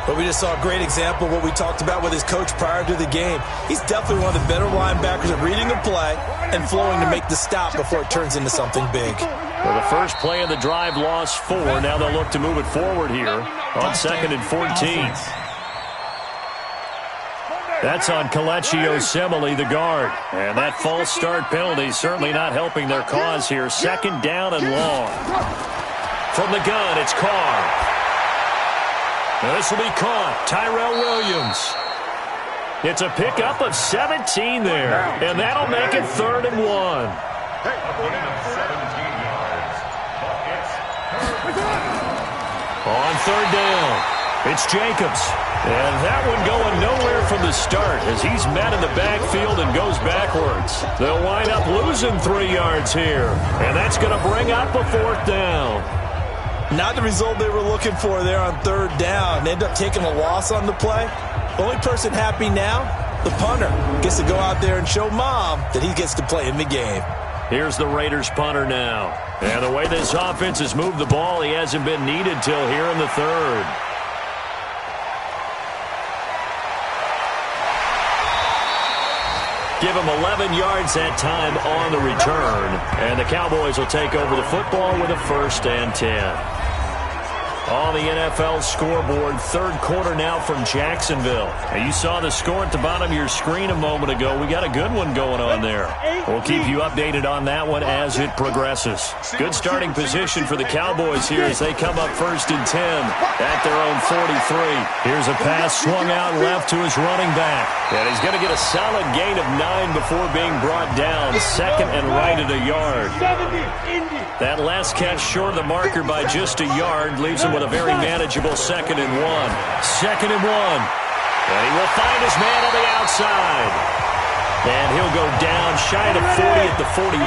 But we just saw a great example of what we talked about with his coach prior to the game. He's definitely one of the better linebackers at reading the play and flowing to make the stop before it turns into something big. Well, the first play of the drive lost 4. Now they'll look to move it forward here on 2nd and 14. That's on Kelechi Osemele, the guard. And that false start penalty certainly not helping their cause here. 2nd down and long. From the gun, it's Carr. Now this will be caught. Tyrell Williams. It's a pickup of 17 there. And that'll make it 3rd and 1. On 3rd down, it's Jacobs. And that one going nowhere from the start as he's met in the backfield and goes backwards. They'll wind up losing 3 yards here. And that's going to bring up a 4th down. Not the result they were looking for there on 3rd down. They end up taking a loss on the play. Only person happy now, the punter. Gets to go out there and show Mom that he gets to play in the game. Here's the Raiders punter now. And the way this offense has moved the ball, he hasn't been needed till here in the 3rd. Give him 11 yards that time on the return. And the Cowboys will take over the football with a 1st and 10. On the NFL scoreboard, 3rd quarter now from Jacksonville. And you saw the score at the bottom of your screen a moment ago. We got a good one going on there. We'll keep you updated on that one as it progresses. Good starting position for the Cowboys here as they come up 1st and 10 at their own 43. Here's a pass swung out left to his running back. And he's going to get a solid gain of 9 before being brought down. 2nd and right at a yard. That last catch short of the marker by just a yard leaves him with a very manageable 2nd and 1. 2nd and 1. And he will find his man on the outside. And he'll go down shy of 40 at the 41.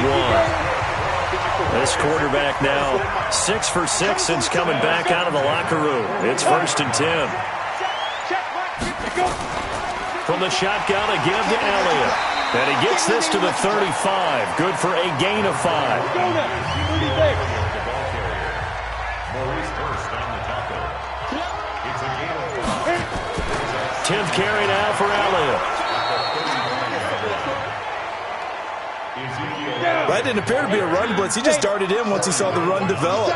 This quarterback now 6 for 6 since coming back out of the locker room. It's 1st and 10. From the shotgun, a give to Elliott. And he gets this to the 35. Good for a gain of 5. 10th carry now for Elliott. That didn't appear to be a run blitz. He just darted in once he saw the run develop.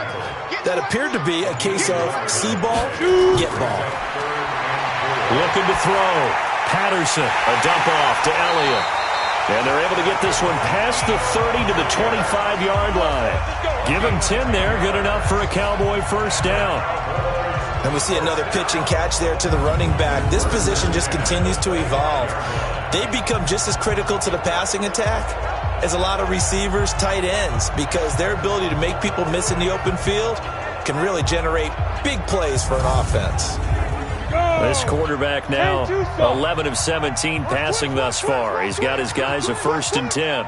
That appeared to be a case of see ball, get ball. Looking to throw. Patterson, a dump off to Elliott. And they're able to get this one past the 30 to the 25-yard line. Give him 10 there, good enough for a Cowboy first down. And we see another pitch and catch there to the running back. This position just continues to evolve. They become just as critical to the passing attack as a lot of receivers, tight ends, because their ability to make people miss in the open field can really generate big plays for an offense. This quarterback now 11 of 17 passing thus far. He's got his guys a 1st and 10.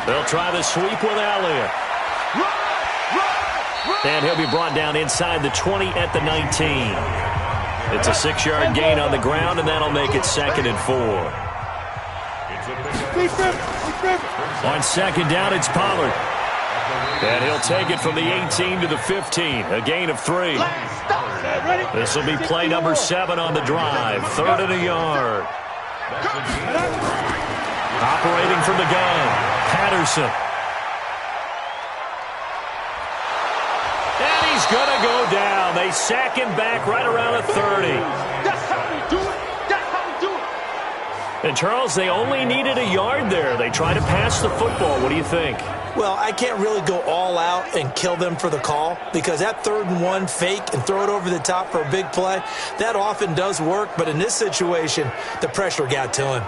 They'll try the sweep with Elliott. And he'll be brought down inside the 20 at the 19. It's a 6-yard gain on the ground, and that'll make it 2nd and 4. On 2nd down, it's Pollard. And he'll take it from the 18 to the 15, a gain of 3. This will be play number 7 on the drive, 3rd and a yard. Operating from the gun, Patterson. And he's going to go down. They sack him back right around the 30. That's how we do it. That's how we do it. And, Charles, they only needed a yard there. They try to pass the football. What do you think? Well, I can't really go all out and kill them for the call, because that 3rd and 1 fake and throw it over the top for a big play, that often does work. But in this situation, the pressure got to him.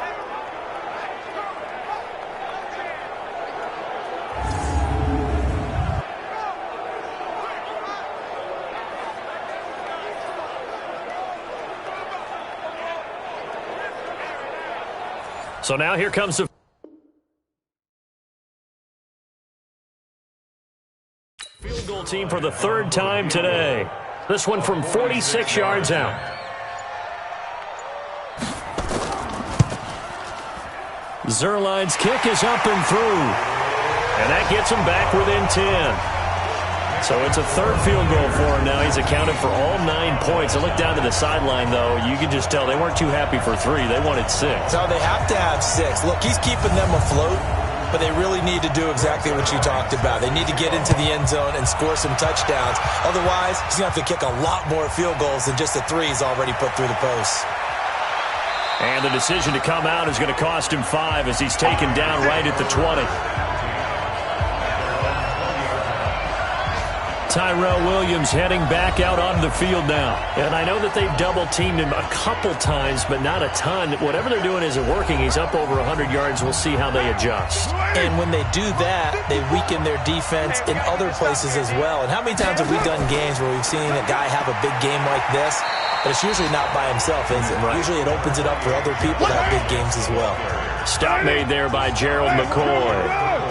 So now here comes the field goal team for the 3rd time today. This one from 46 yards out. Zerline's kick is up and through. And that gets him back within 10. So it's a 3rd field goal for him now. He's accounted for all 9 points. I look down to the sideline, though. You can just tell they weren't too happy for 3. They wanted 6. So they have to have 6. Look, he's keeping them afloat, but they really need to do exactly what you talked about. They need to get into the end zone and score some touchdowns. Otherwise, he's going to have to kick a lot more field goals than just the 3 he's already put through the posts. And the decision to come out is going to cost him 5 as he's taken down right at the 20. Tyrell Williams heading back out onto the field now. And I know that they've double-teamed him a couple times, but not a ton. Whatever they're doing isn't working. He's up over 100 yards. We'll see how they adjust. And when they do that, they weaken their defense in other places as well. And how many times have we done games where we've seen a guy have a big game like this? But it's usually not by himself, is it? Right. Usually it opens it up for other people to have big games as well. Stop made there by Gerald McCoy.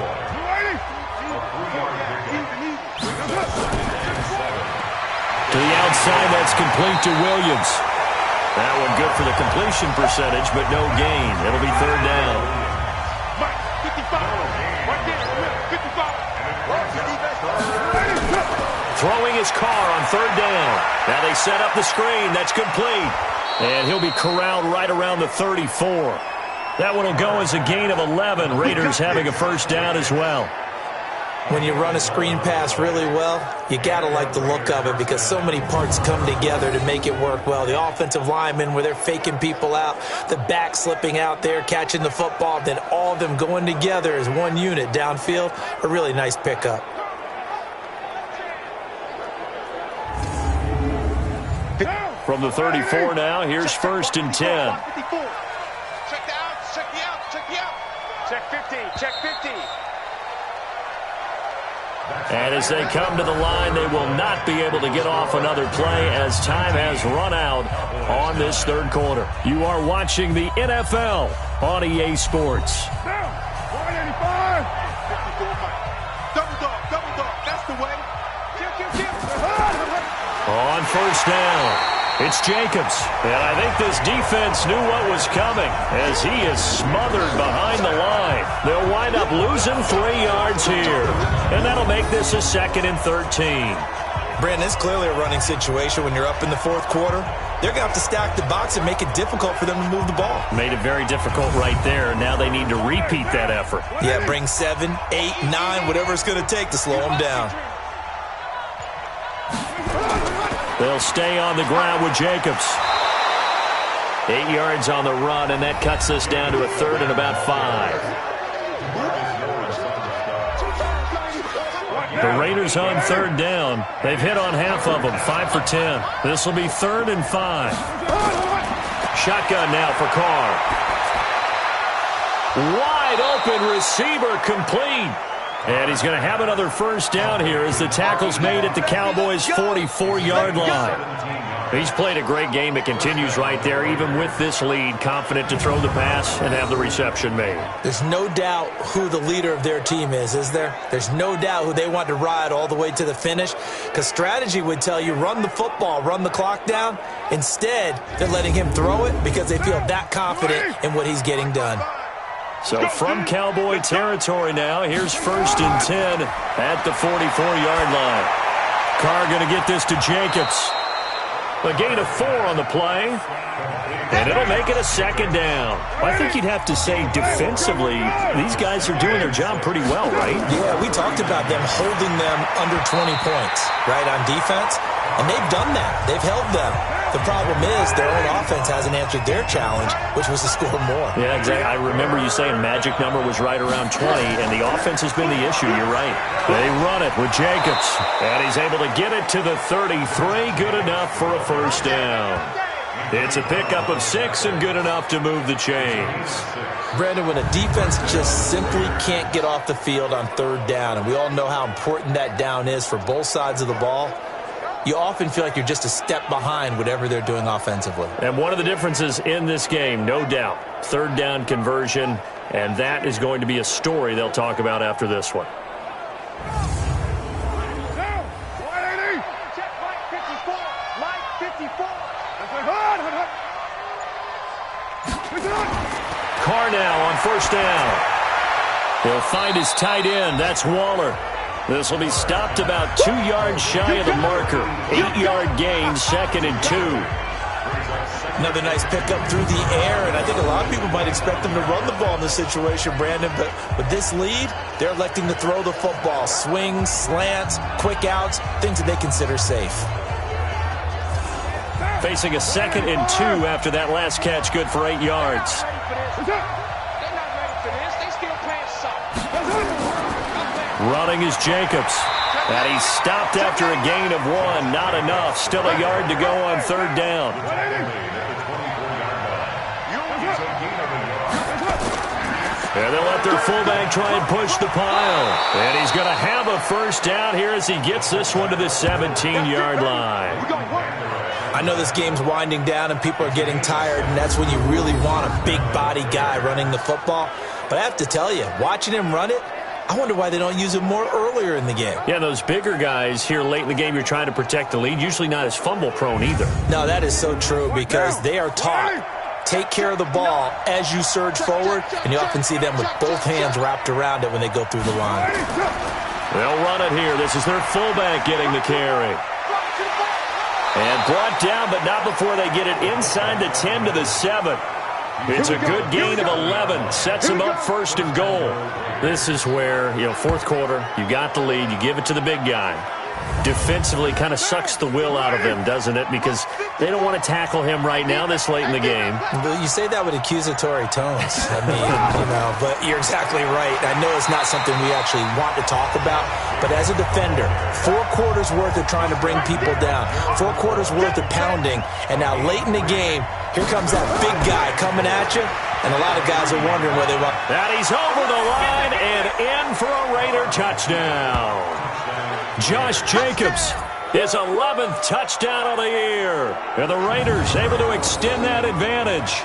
To the outside, that's complete to Williams. That one good for the completion percentage, but no gain. It'll be 3rd down. Throwing his car on 3rd down. Now they set up the screen. That's complete. And he'll be corralled right around the 34. That one will go as a gain of 11. Raiders having a first down as well. When you run a screen pass really well, you got to like the look of it because so many parts come together to make it work well. The offensive linemen, where they're faking people out, the back slipping out there, catching the football, then all of them going together as one unit downfield, a really nice pickup. From the 34 now, here's 1st and 10. Check the out, check the out, check the out. Check 50, check 50. And as they come to the line, they will not be able to get off another play as time has run out on this 3rd quarter. You are watching the NFL on EA Sports. Double dog, that's the way. On 1st down, it's Jacobs. And I think this defense knew what was coming as he is smothered behind the line. They'll wind up losing 3 yards here. And that'll make this a 2nd and 13. Brandon, it's clearly a running situation when you're up in the 4th quarter. They're going to have to stack the box and make it difficult for them to move the ball. Made it very difficult right there. Now they need to repeat that effort. Yeah, bring 7, 8, 9, whatever it's going to take to slow them down. They'll stay on the ground with Jacobs. 8 yards on the run, and that cuts us down to a 3rd and about 5. The Raiders on 3rd down. They've hit on half of them, 5 for 10. This will be 3rd and 5. Shotgun now for Carr. Wide open receiver complete. And he's going to have another first down here as the tackle's made at the Cowboys' 44-yard line. He's played a great game. It continues right there, even with this lead, confident to throw the pass and have the reception made. There's no doubt who the leader of their team is there? There's no doubt who they want to ride all the way to the finish, because strategy would tell you run the football, run the clock down. Instead, they're letting him throw it because they feel that confident in what he's getting done. So from Cowboy territory now, here's 1st and 10 at the 44-yard line. Carr going to get this to Jacobs. A gain of 4 on the play, and it'll make it a 2nd down. I think you'd have to say defensively, these guys are doing their job pretty well, right? Yeah, we talked about them holding them under 20 points, right, on defense, and they've done that. They've held them. The problem is their own offense hasn't answered their challenge, which was to score more. Yeah, exactly. I remember you saying magic number was right around 20, and the offense has been the issue. You're right. They run it with Jacobs, and he's able to get it to the 33. Good enough for a first down. It's a pickup of 6 and good enough to move the chains. Brandon, when a defense just simply can't get off the field on 3rd down, and we all know how important that down is for both sides of the ball, you often feel like you're just a step behind whatever they're doing offensively. And one of the differences in this game, no doubt, 3rd down conversion, and that is going to be a story they'll talk about after this one. Carr now on 1st down. He'll find his tight end. That's Waller. This will be stopped about 2 yards shy of the marker. 8-yard gain, 2nd and 2. Another nice pickup through the air, and I think a lot of people might expect them to run the ball in this situation, Brandon, but with this lead, they're electing to throw the football. Swings, slants, quick outs, things that they consider safe. Facing a 2nd and 2 after that last catch, good for 8 yards. Running is Jacobs. And he's stopped after a gain of 1. Not enough. Still a yard to go on 3rd down. And they'll let their fullback try and push the pile. And he's going to have a first down here as he gets this one to the 17-yard line. I know this game's winding down and people are getting tired, and that's when you really want a big body guy running the football. But I have to tell you, watching him run it, I wonder why they don't use him more earlier in the game. Yeah, those bigger guys here late in the game, you're trying to protect the lead, usually not as fumble prone either. No, that is so true because they are taught. Take care of the ball as you surge forward, and you often see them with both hands wrapped around it when they go through the line. They'll run it here. This is their fullback getting the carry. And brought down, but not before they get it inside the 10 to the 7. It's a good gain of 11. Sets them up 1st and goal. This is where, 4th quarter, you got the lead, you give it to the big guy. Defensively kind of sucks the will out of them, doesn't it? Because they don't want to tackle him right now this late in the game. But you say that with accusatory tones. I mean, but you're exactly right. I know it's not something we actually want to talk about, but as a defender, 4 quarters worth of trying to bring people down, 4 quarters worth of pounding, and now late in the game, here comes that big guy coming at you, and a lot of guys are wondering where they want. That he's over the line and in for a Raider touchdown. Josh Jacobs, his 11th touchdown of the year. And the Raiders able to extend that advantage.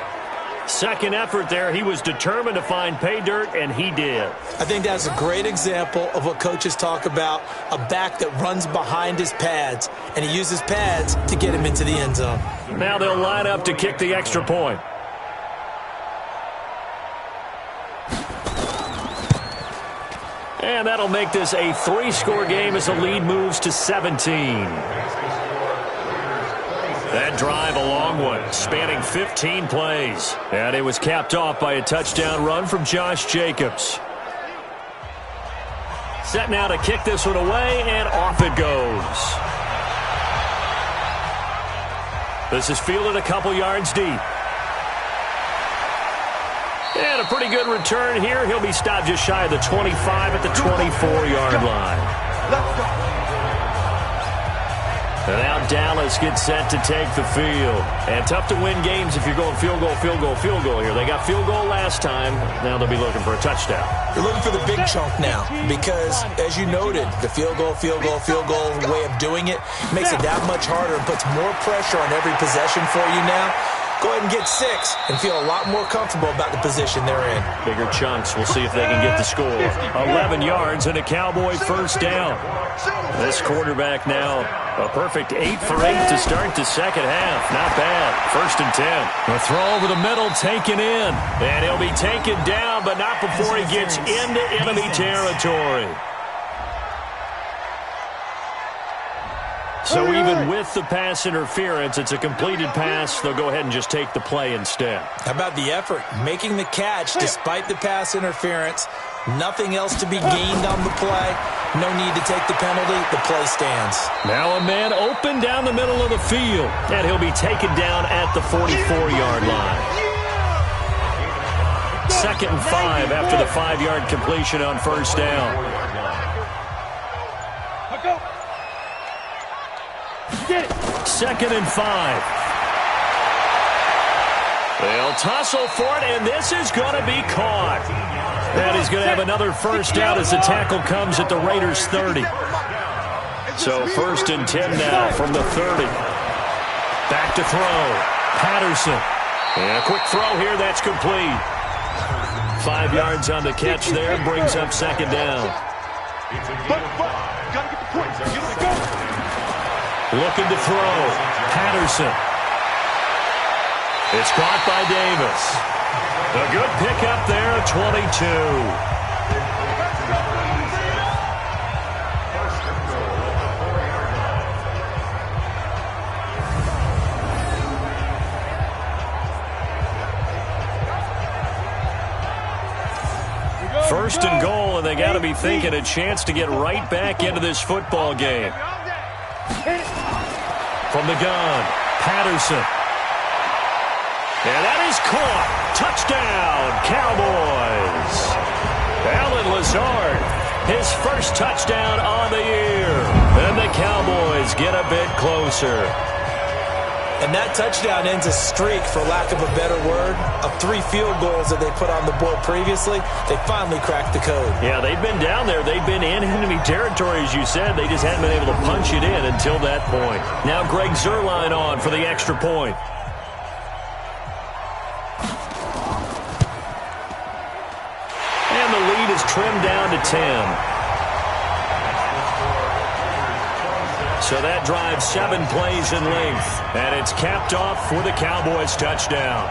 Second effort there, he was determined to find pay dirt, and he did. I think that's a great example of what coaches talk about, a back that runs behind his pads, and he uses pads to get him into the end zone. Now they'll line up to kick the extra point. And that'll make this a 3-score game as the lead moves to 17. That drive, a long one, spanning 15 plays. And it was capped off by a touchdown run from Josh Jacobs. Set now to kick this one away, and off it goes. This is fielded a couple yards deep. And a pretty good return here. He'll be stopped just shy of the 25 at the 24-yard line. Let's go. And now Dallas gets set to take the field. And tough to win games if you're going field goal here. They got field goal last time. Now they'll be looking for a touchdown. You're looking for the big chunk now because, as you noted, the field goal way of doing it makes it that much harder and puts more pressure on every possession for you now. Go ahead and get 6 and feel a lot more comfortable about the position they're in. Bigger chunks. We'll see if they can get the score. 11 yards and a Cowboy first down. This quarterback now, a perfect 8 for 8 to start the second half. Not bad. 1st and 10. The throw over the middle taken in. And he'll be taken down, but not before he gets into enemy territory. So even with the pass interference, it's a completed pass. They'll go ahead and just take the play instead. How about the effort? Making the catch despite the pass interference. Nothing else to be gained on the play. No need to take the penalty. The play stands. Now a man open down the middle of the field. And he'll be taken down at the 44-yard line. 2nd and 5 after the 5-yard completion on first down. 2nd and 5. They'll tussle for it, and this is going to be caught. And he's going to have another first down as the tackle comes at the Raiders' 30. So 1st and 10 now from the 30. Back to throw. Patterson. And a quick throw here, that's complete. 5 yards on the catch there, brings up 2nd down. Looking to throw. Patterson. It's caught by Davis. A good pickup there, 22. First and goal, and they got to be thinking a chance to get right back into this football game. From the gun, Patterson. And that is caught. Touchdown, Cowboys. Allen Lazard, his first touchdown on the year. And the Cowboys get a bit closer. And that touchdown ends a streak, for lack of a better word, of 3 field goals that they put on the board previously. They finally cracked the code. Yeah, they've been down there. They've been in enemy territory, as you said. They just hadn't been able to punch it in until that point. Now Greg Zuerlein on for the extra point. And the lead is trimmed down to 10. So that drives 7 plays in length. And it's capped off with a Cowboys touchdown.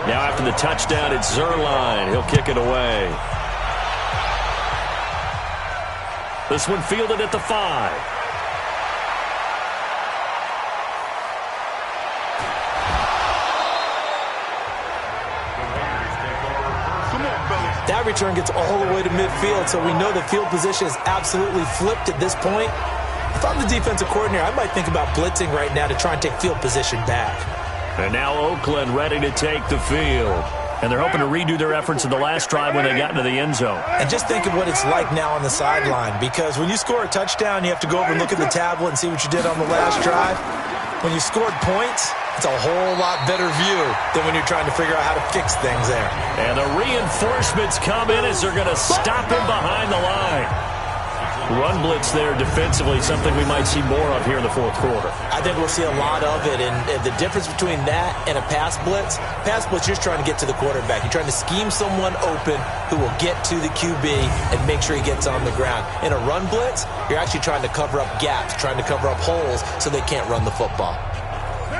Now after the touchdown, it's Zuerlein. He'll kick it away. This one fielded at the 5. That return gets all the way to midfield, so we know the field position is absolutely flipped at this point. If I'm the defensive coordinator, I might think about blitzing right now to try and take field position back. And now Oakland ready to take the field. And they're hoping to redo their efforts in the last drive when they got into the end zone. And just think of what it's like now on the sideline, because when you score a touchdown, you have to go over and look at the tablet and see what you did on the last drive. When you scored points, it's a whole lot better view than when you're trying to figure out how to fix things there. And the reinforcements come in as they're going to stop him behind the line. Run blitz there defensively, something we might see more of here in the 4th quarter. I think we'll see a lot of it, and the difference between that and a pass blitz, you're just trying to get to the quarterback. You're trying to scheme someone open who will get to the QB and make sure he gets on the ground. In a run blitz, you're actually trying to cover up gaps, trying to cover up holes so they can't run the football.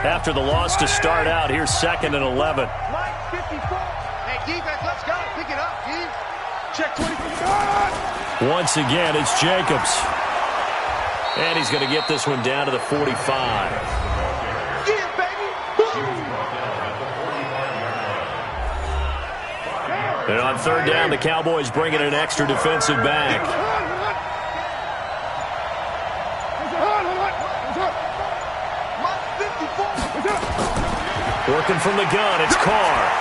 After the loss to start out, here's 2nd and 11. Hey, defense, let's go. Pick it up, G. Check 20. Once again, it's Jacobs. And he's going to get this one down to the 45. Yeah, baby. And on 3rd down, the Cowboys bring in an extra defensive back. Working from the gun, it's Carr.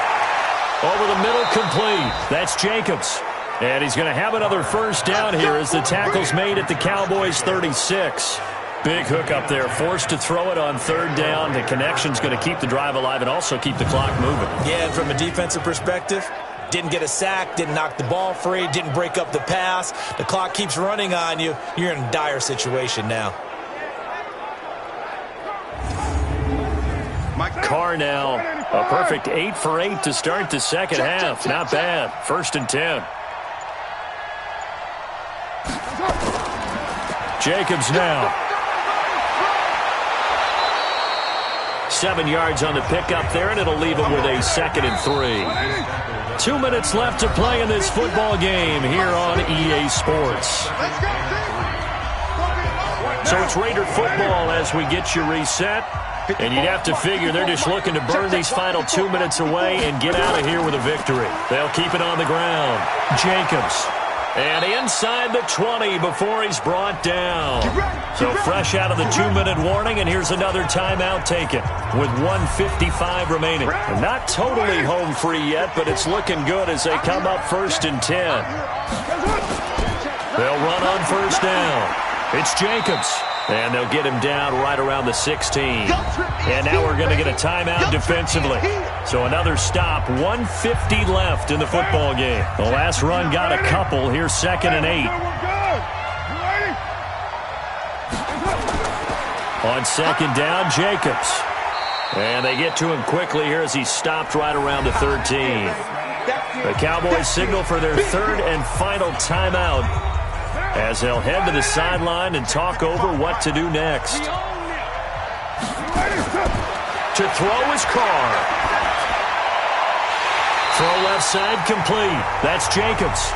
Over the middle, complete. That's Jacobs. And he's going to have another first down here as the tackle's made at the Cowboys' 36. Big hook up there, forced to throw it on third down. The connection's going to keep the drive alive and also keep the clock moving. Yeah, and from a defensive perspective, didn't get a sack, didn't knock the ball free, didn't break up the pass. The clock keeps running on you. You're in a dire situation now. Carr now, a perfect 8 for 8 to start the second half. Not bad. 1st and 10. Jacobs now. 7 yards on the pickup there, and it'll leave him with a 2nd and 3. 2 minutes left to play in this football game here on EA Sports. So it's Raider football as we get you reset. And you'd have to figure they're just looking to burn these final 2 minutes away and get out of here with a victory. They'll keep it on the ground. Jacobs. And inside the 20 before he's brought down. So fresh out of the 2-minute warning, and here's another timeout taken with 1:55 remaining. They're not totally home free yet, but it's looking good as they come up 1st and 10. They'll run on first down. It's Jacobs. And they'll get him down right around the 16. And now we're going to get a timeout defensively. So another stop, 1:50 left in the football game. The last run got a couple. Here's 2nd and 8. On 2nd down, Jacobs. And they get to him quickly here as he's stopped right around the 13. The Cowboys signal for their 3rd and final timeout, as they'll head to the sideline and talk over what to do next. To throw is Carr. Throw left side complete. That's Jacobs.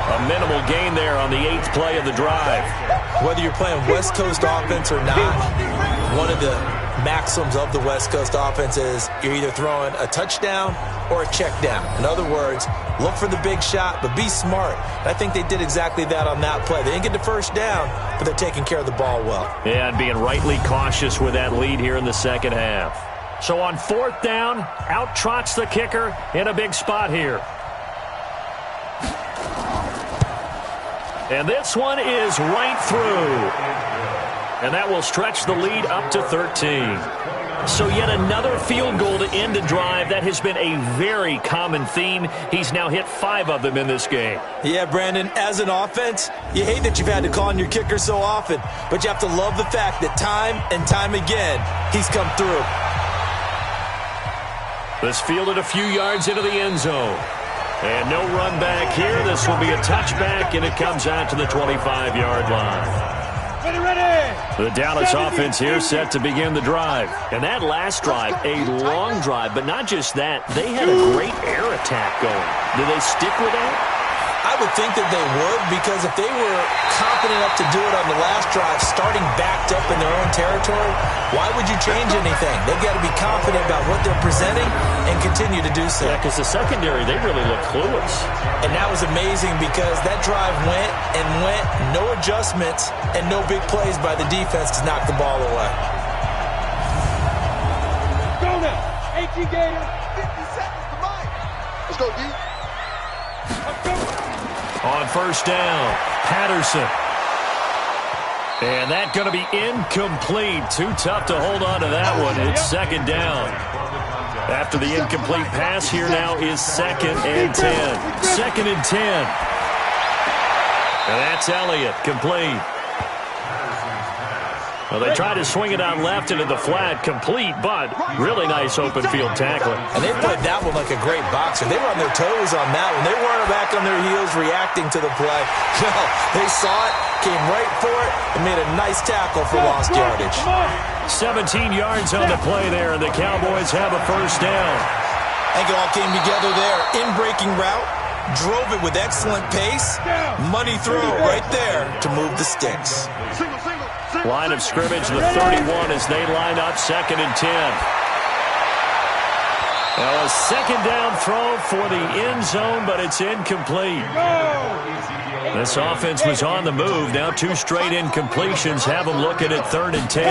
A minimal gain there on the 8th play of the drive. Whether you're playing West Coast offense or not, one of the maxims of the West Coast offense is you're either throwing a touchdown or a check down. In other words, look for the big shot, but be smart. And I think they did exactly that on that play. They didn't get the first down, but they're taking care of the ball well. Yeah, and being rightly cautious with that lead here in the second half. So on 4th down, out trots the kicker in a big spot here. And this one is right through. And that will stretch the lead up to 13. So yet another field goal to end a drive. That has been a very common theme. He's now hit 5 of them in this game. Yeah, Brandon, as an offense, you hate that you've had to call on your kicker so often, but you have to love the fact that time and time again, he's come through. This fielded a few yards into the end zone. And no run back here. This will be a touchback, and it comes out to the 25-yard line. The Dallas offense here set to begin the drive. And that last drive, a long drive, but not just that. They had a great air attack going. Do they stick with that? I would think that they would, because if they were confident enough to do it on the last drive, starting backed up in their own territory, why would you change anything? They've got to be confident about what they're presenting and continue to do so. Yeah, because the secondary, they really look clueless. And that was amazing because that drive went and went, no adjustments, and no big plays by the defense to knock the ball away. Go now. 18 Gator. 50 seconds to mine. Let's go, D. On first down, Patterson. And that going to be incomplete. Too tough to hold on to that one. It's 2nd down. After the incomplete pass, here now is 2nd and 10. 2nd and 10. And that's Elliott, complete. Well, they tried to swing it on left into the flat, complete, but really nice open field tackling. And they played that one like a great boxer. They were on their toes on that one. They weren't back on their heels reacting to the play. No, they saw it, came right for it, and made a nice tackle for lost yardage. 17 yards on the play there, and the Cowboys have a first down. I think it all came together there. In-breaking route, drove it with excellent pace. Money throw right there to move the sticks. Line of scrimmage, the 31 as they line up, 2nd and 10. Now a 2nd down throw for the end zone, but it's incomplete. This offense was on the move. Now 2 straight incompletions have them looking at 3rd and 10.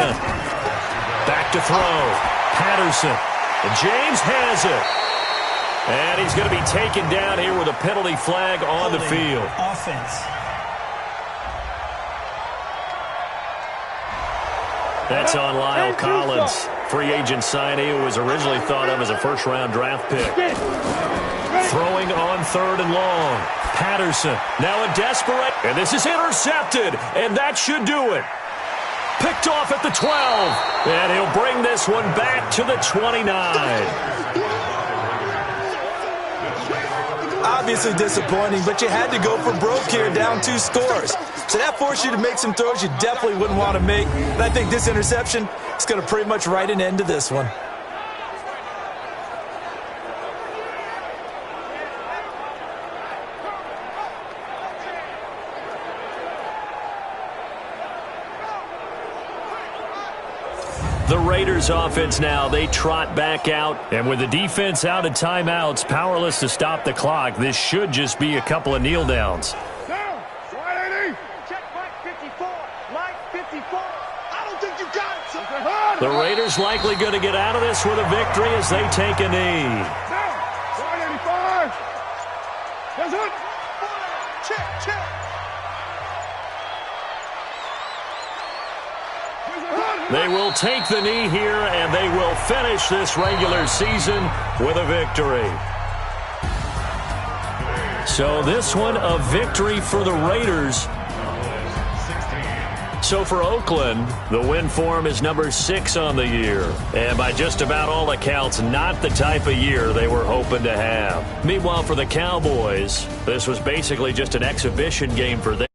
Back to throw. Patterson. And James has it. And he's going to be taken down here with a penalty flag on the field. Offense. That's on Lyle Collins, free agent signee who was originally thought of as a first-round draft pick. Throwing on 3rd and long. Patterson, now a desperate, and this is intercepted, and that should do it. Picked off at the 12, and he'll bring this one back to the 29. Obviously disappointing, but you had to go for broke here, down 2 scores. So that forced you to make some throws you definitely wouldn't want to make. And I think this interception is going to pretty much write an end to this one. The Raiders offense now, they trot back out. And with the defense out of timeouts, powerless to stop the clock, this should just be a couple of kneel downs. Down. Slide 80. Check Mike 54. Mike 54. I don't think you got it, sir. The Raiders likely going to get out of this with a victory as they take a knee. Down. Slide 85. That's it. Check, check. They will take the knee here, and they will finish this regular season with a victory. So this one, a victory for the Raiders. So for Oakland, the win form is number 6 on the year. And by just about all accounts, not the type of year they were hoping to have. Meanwhile, for the Cowboys, this was basically just an exhibition game for them.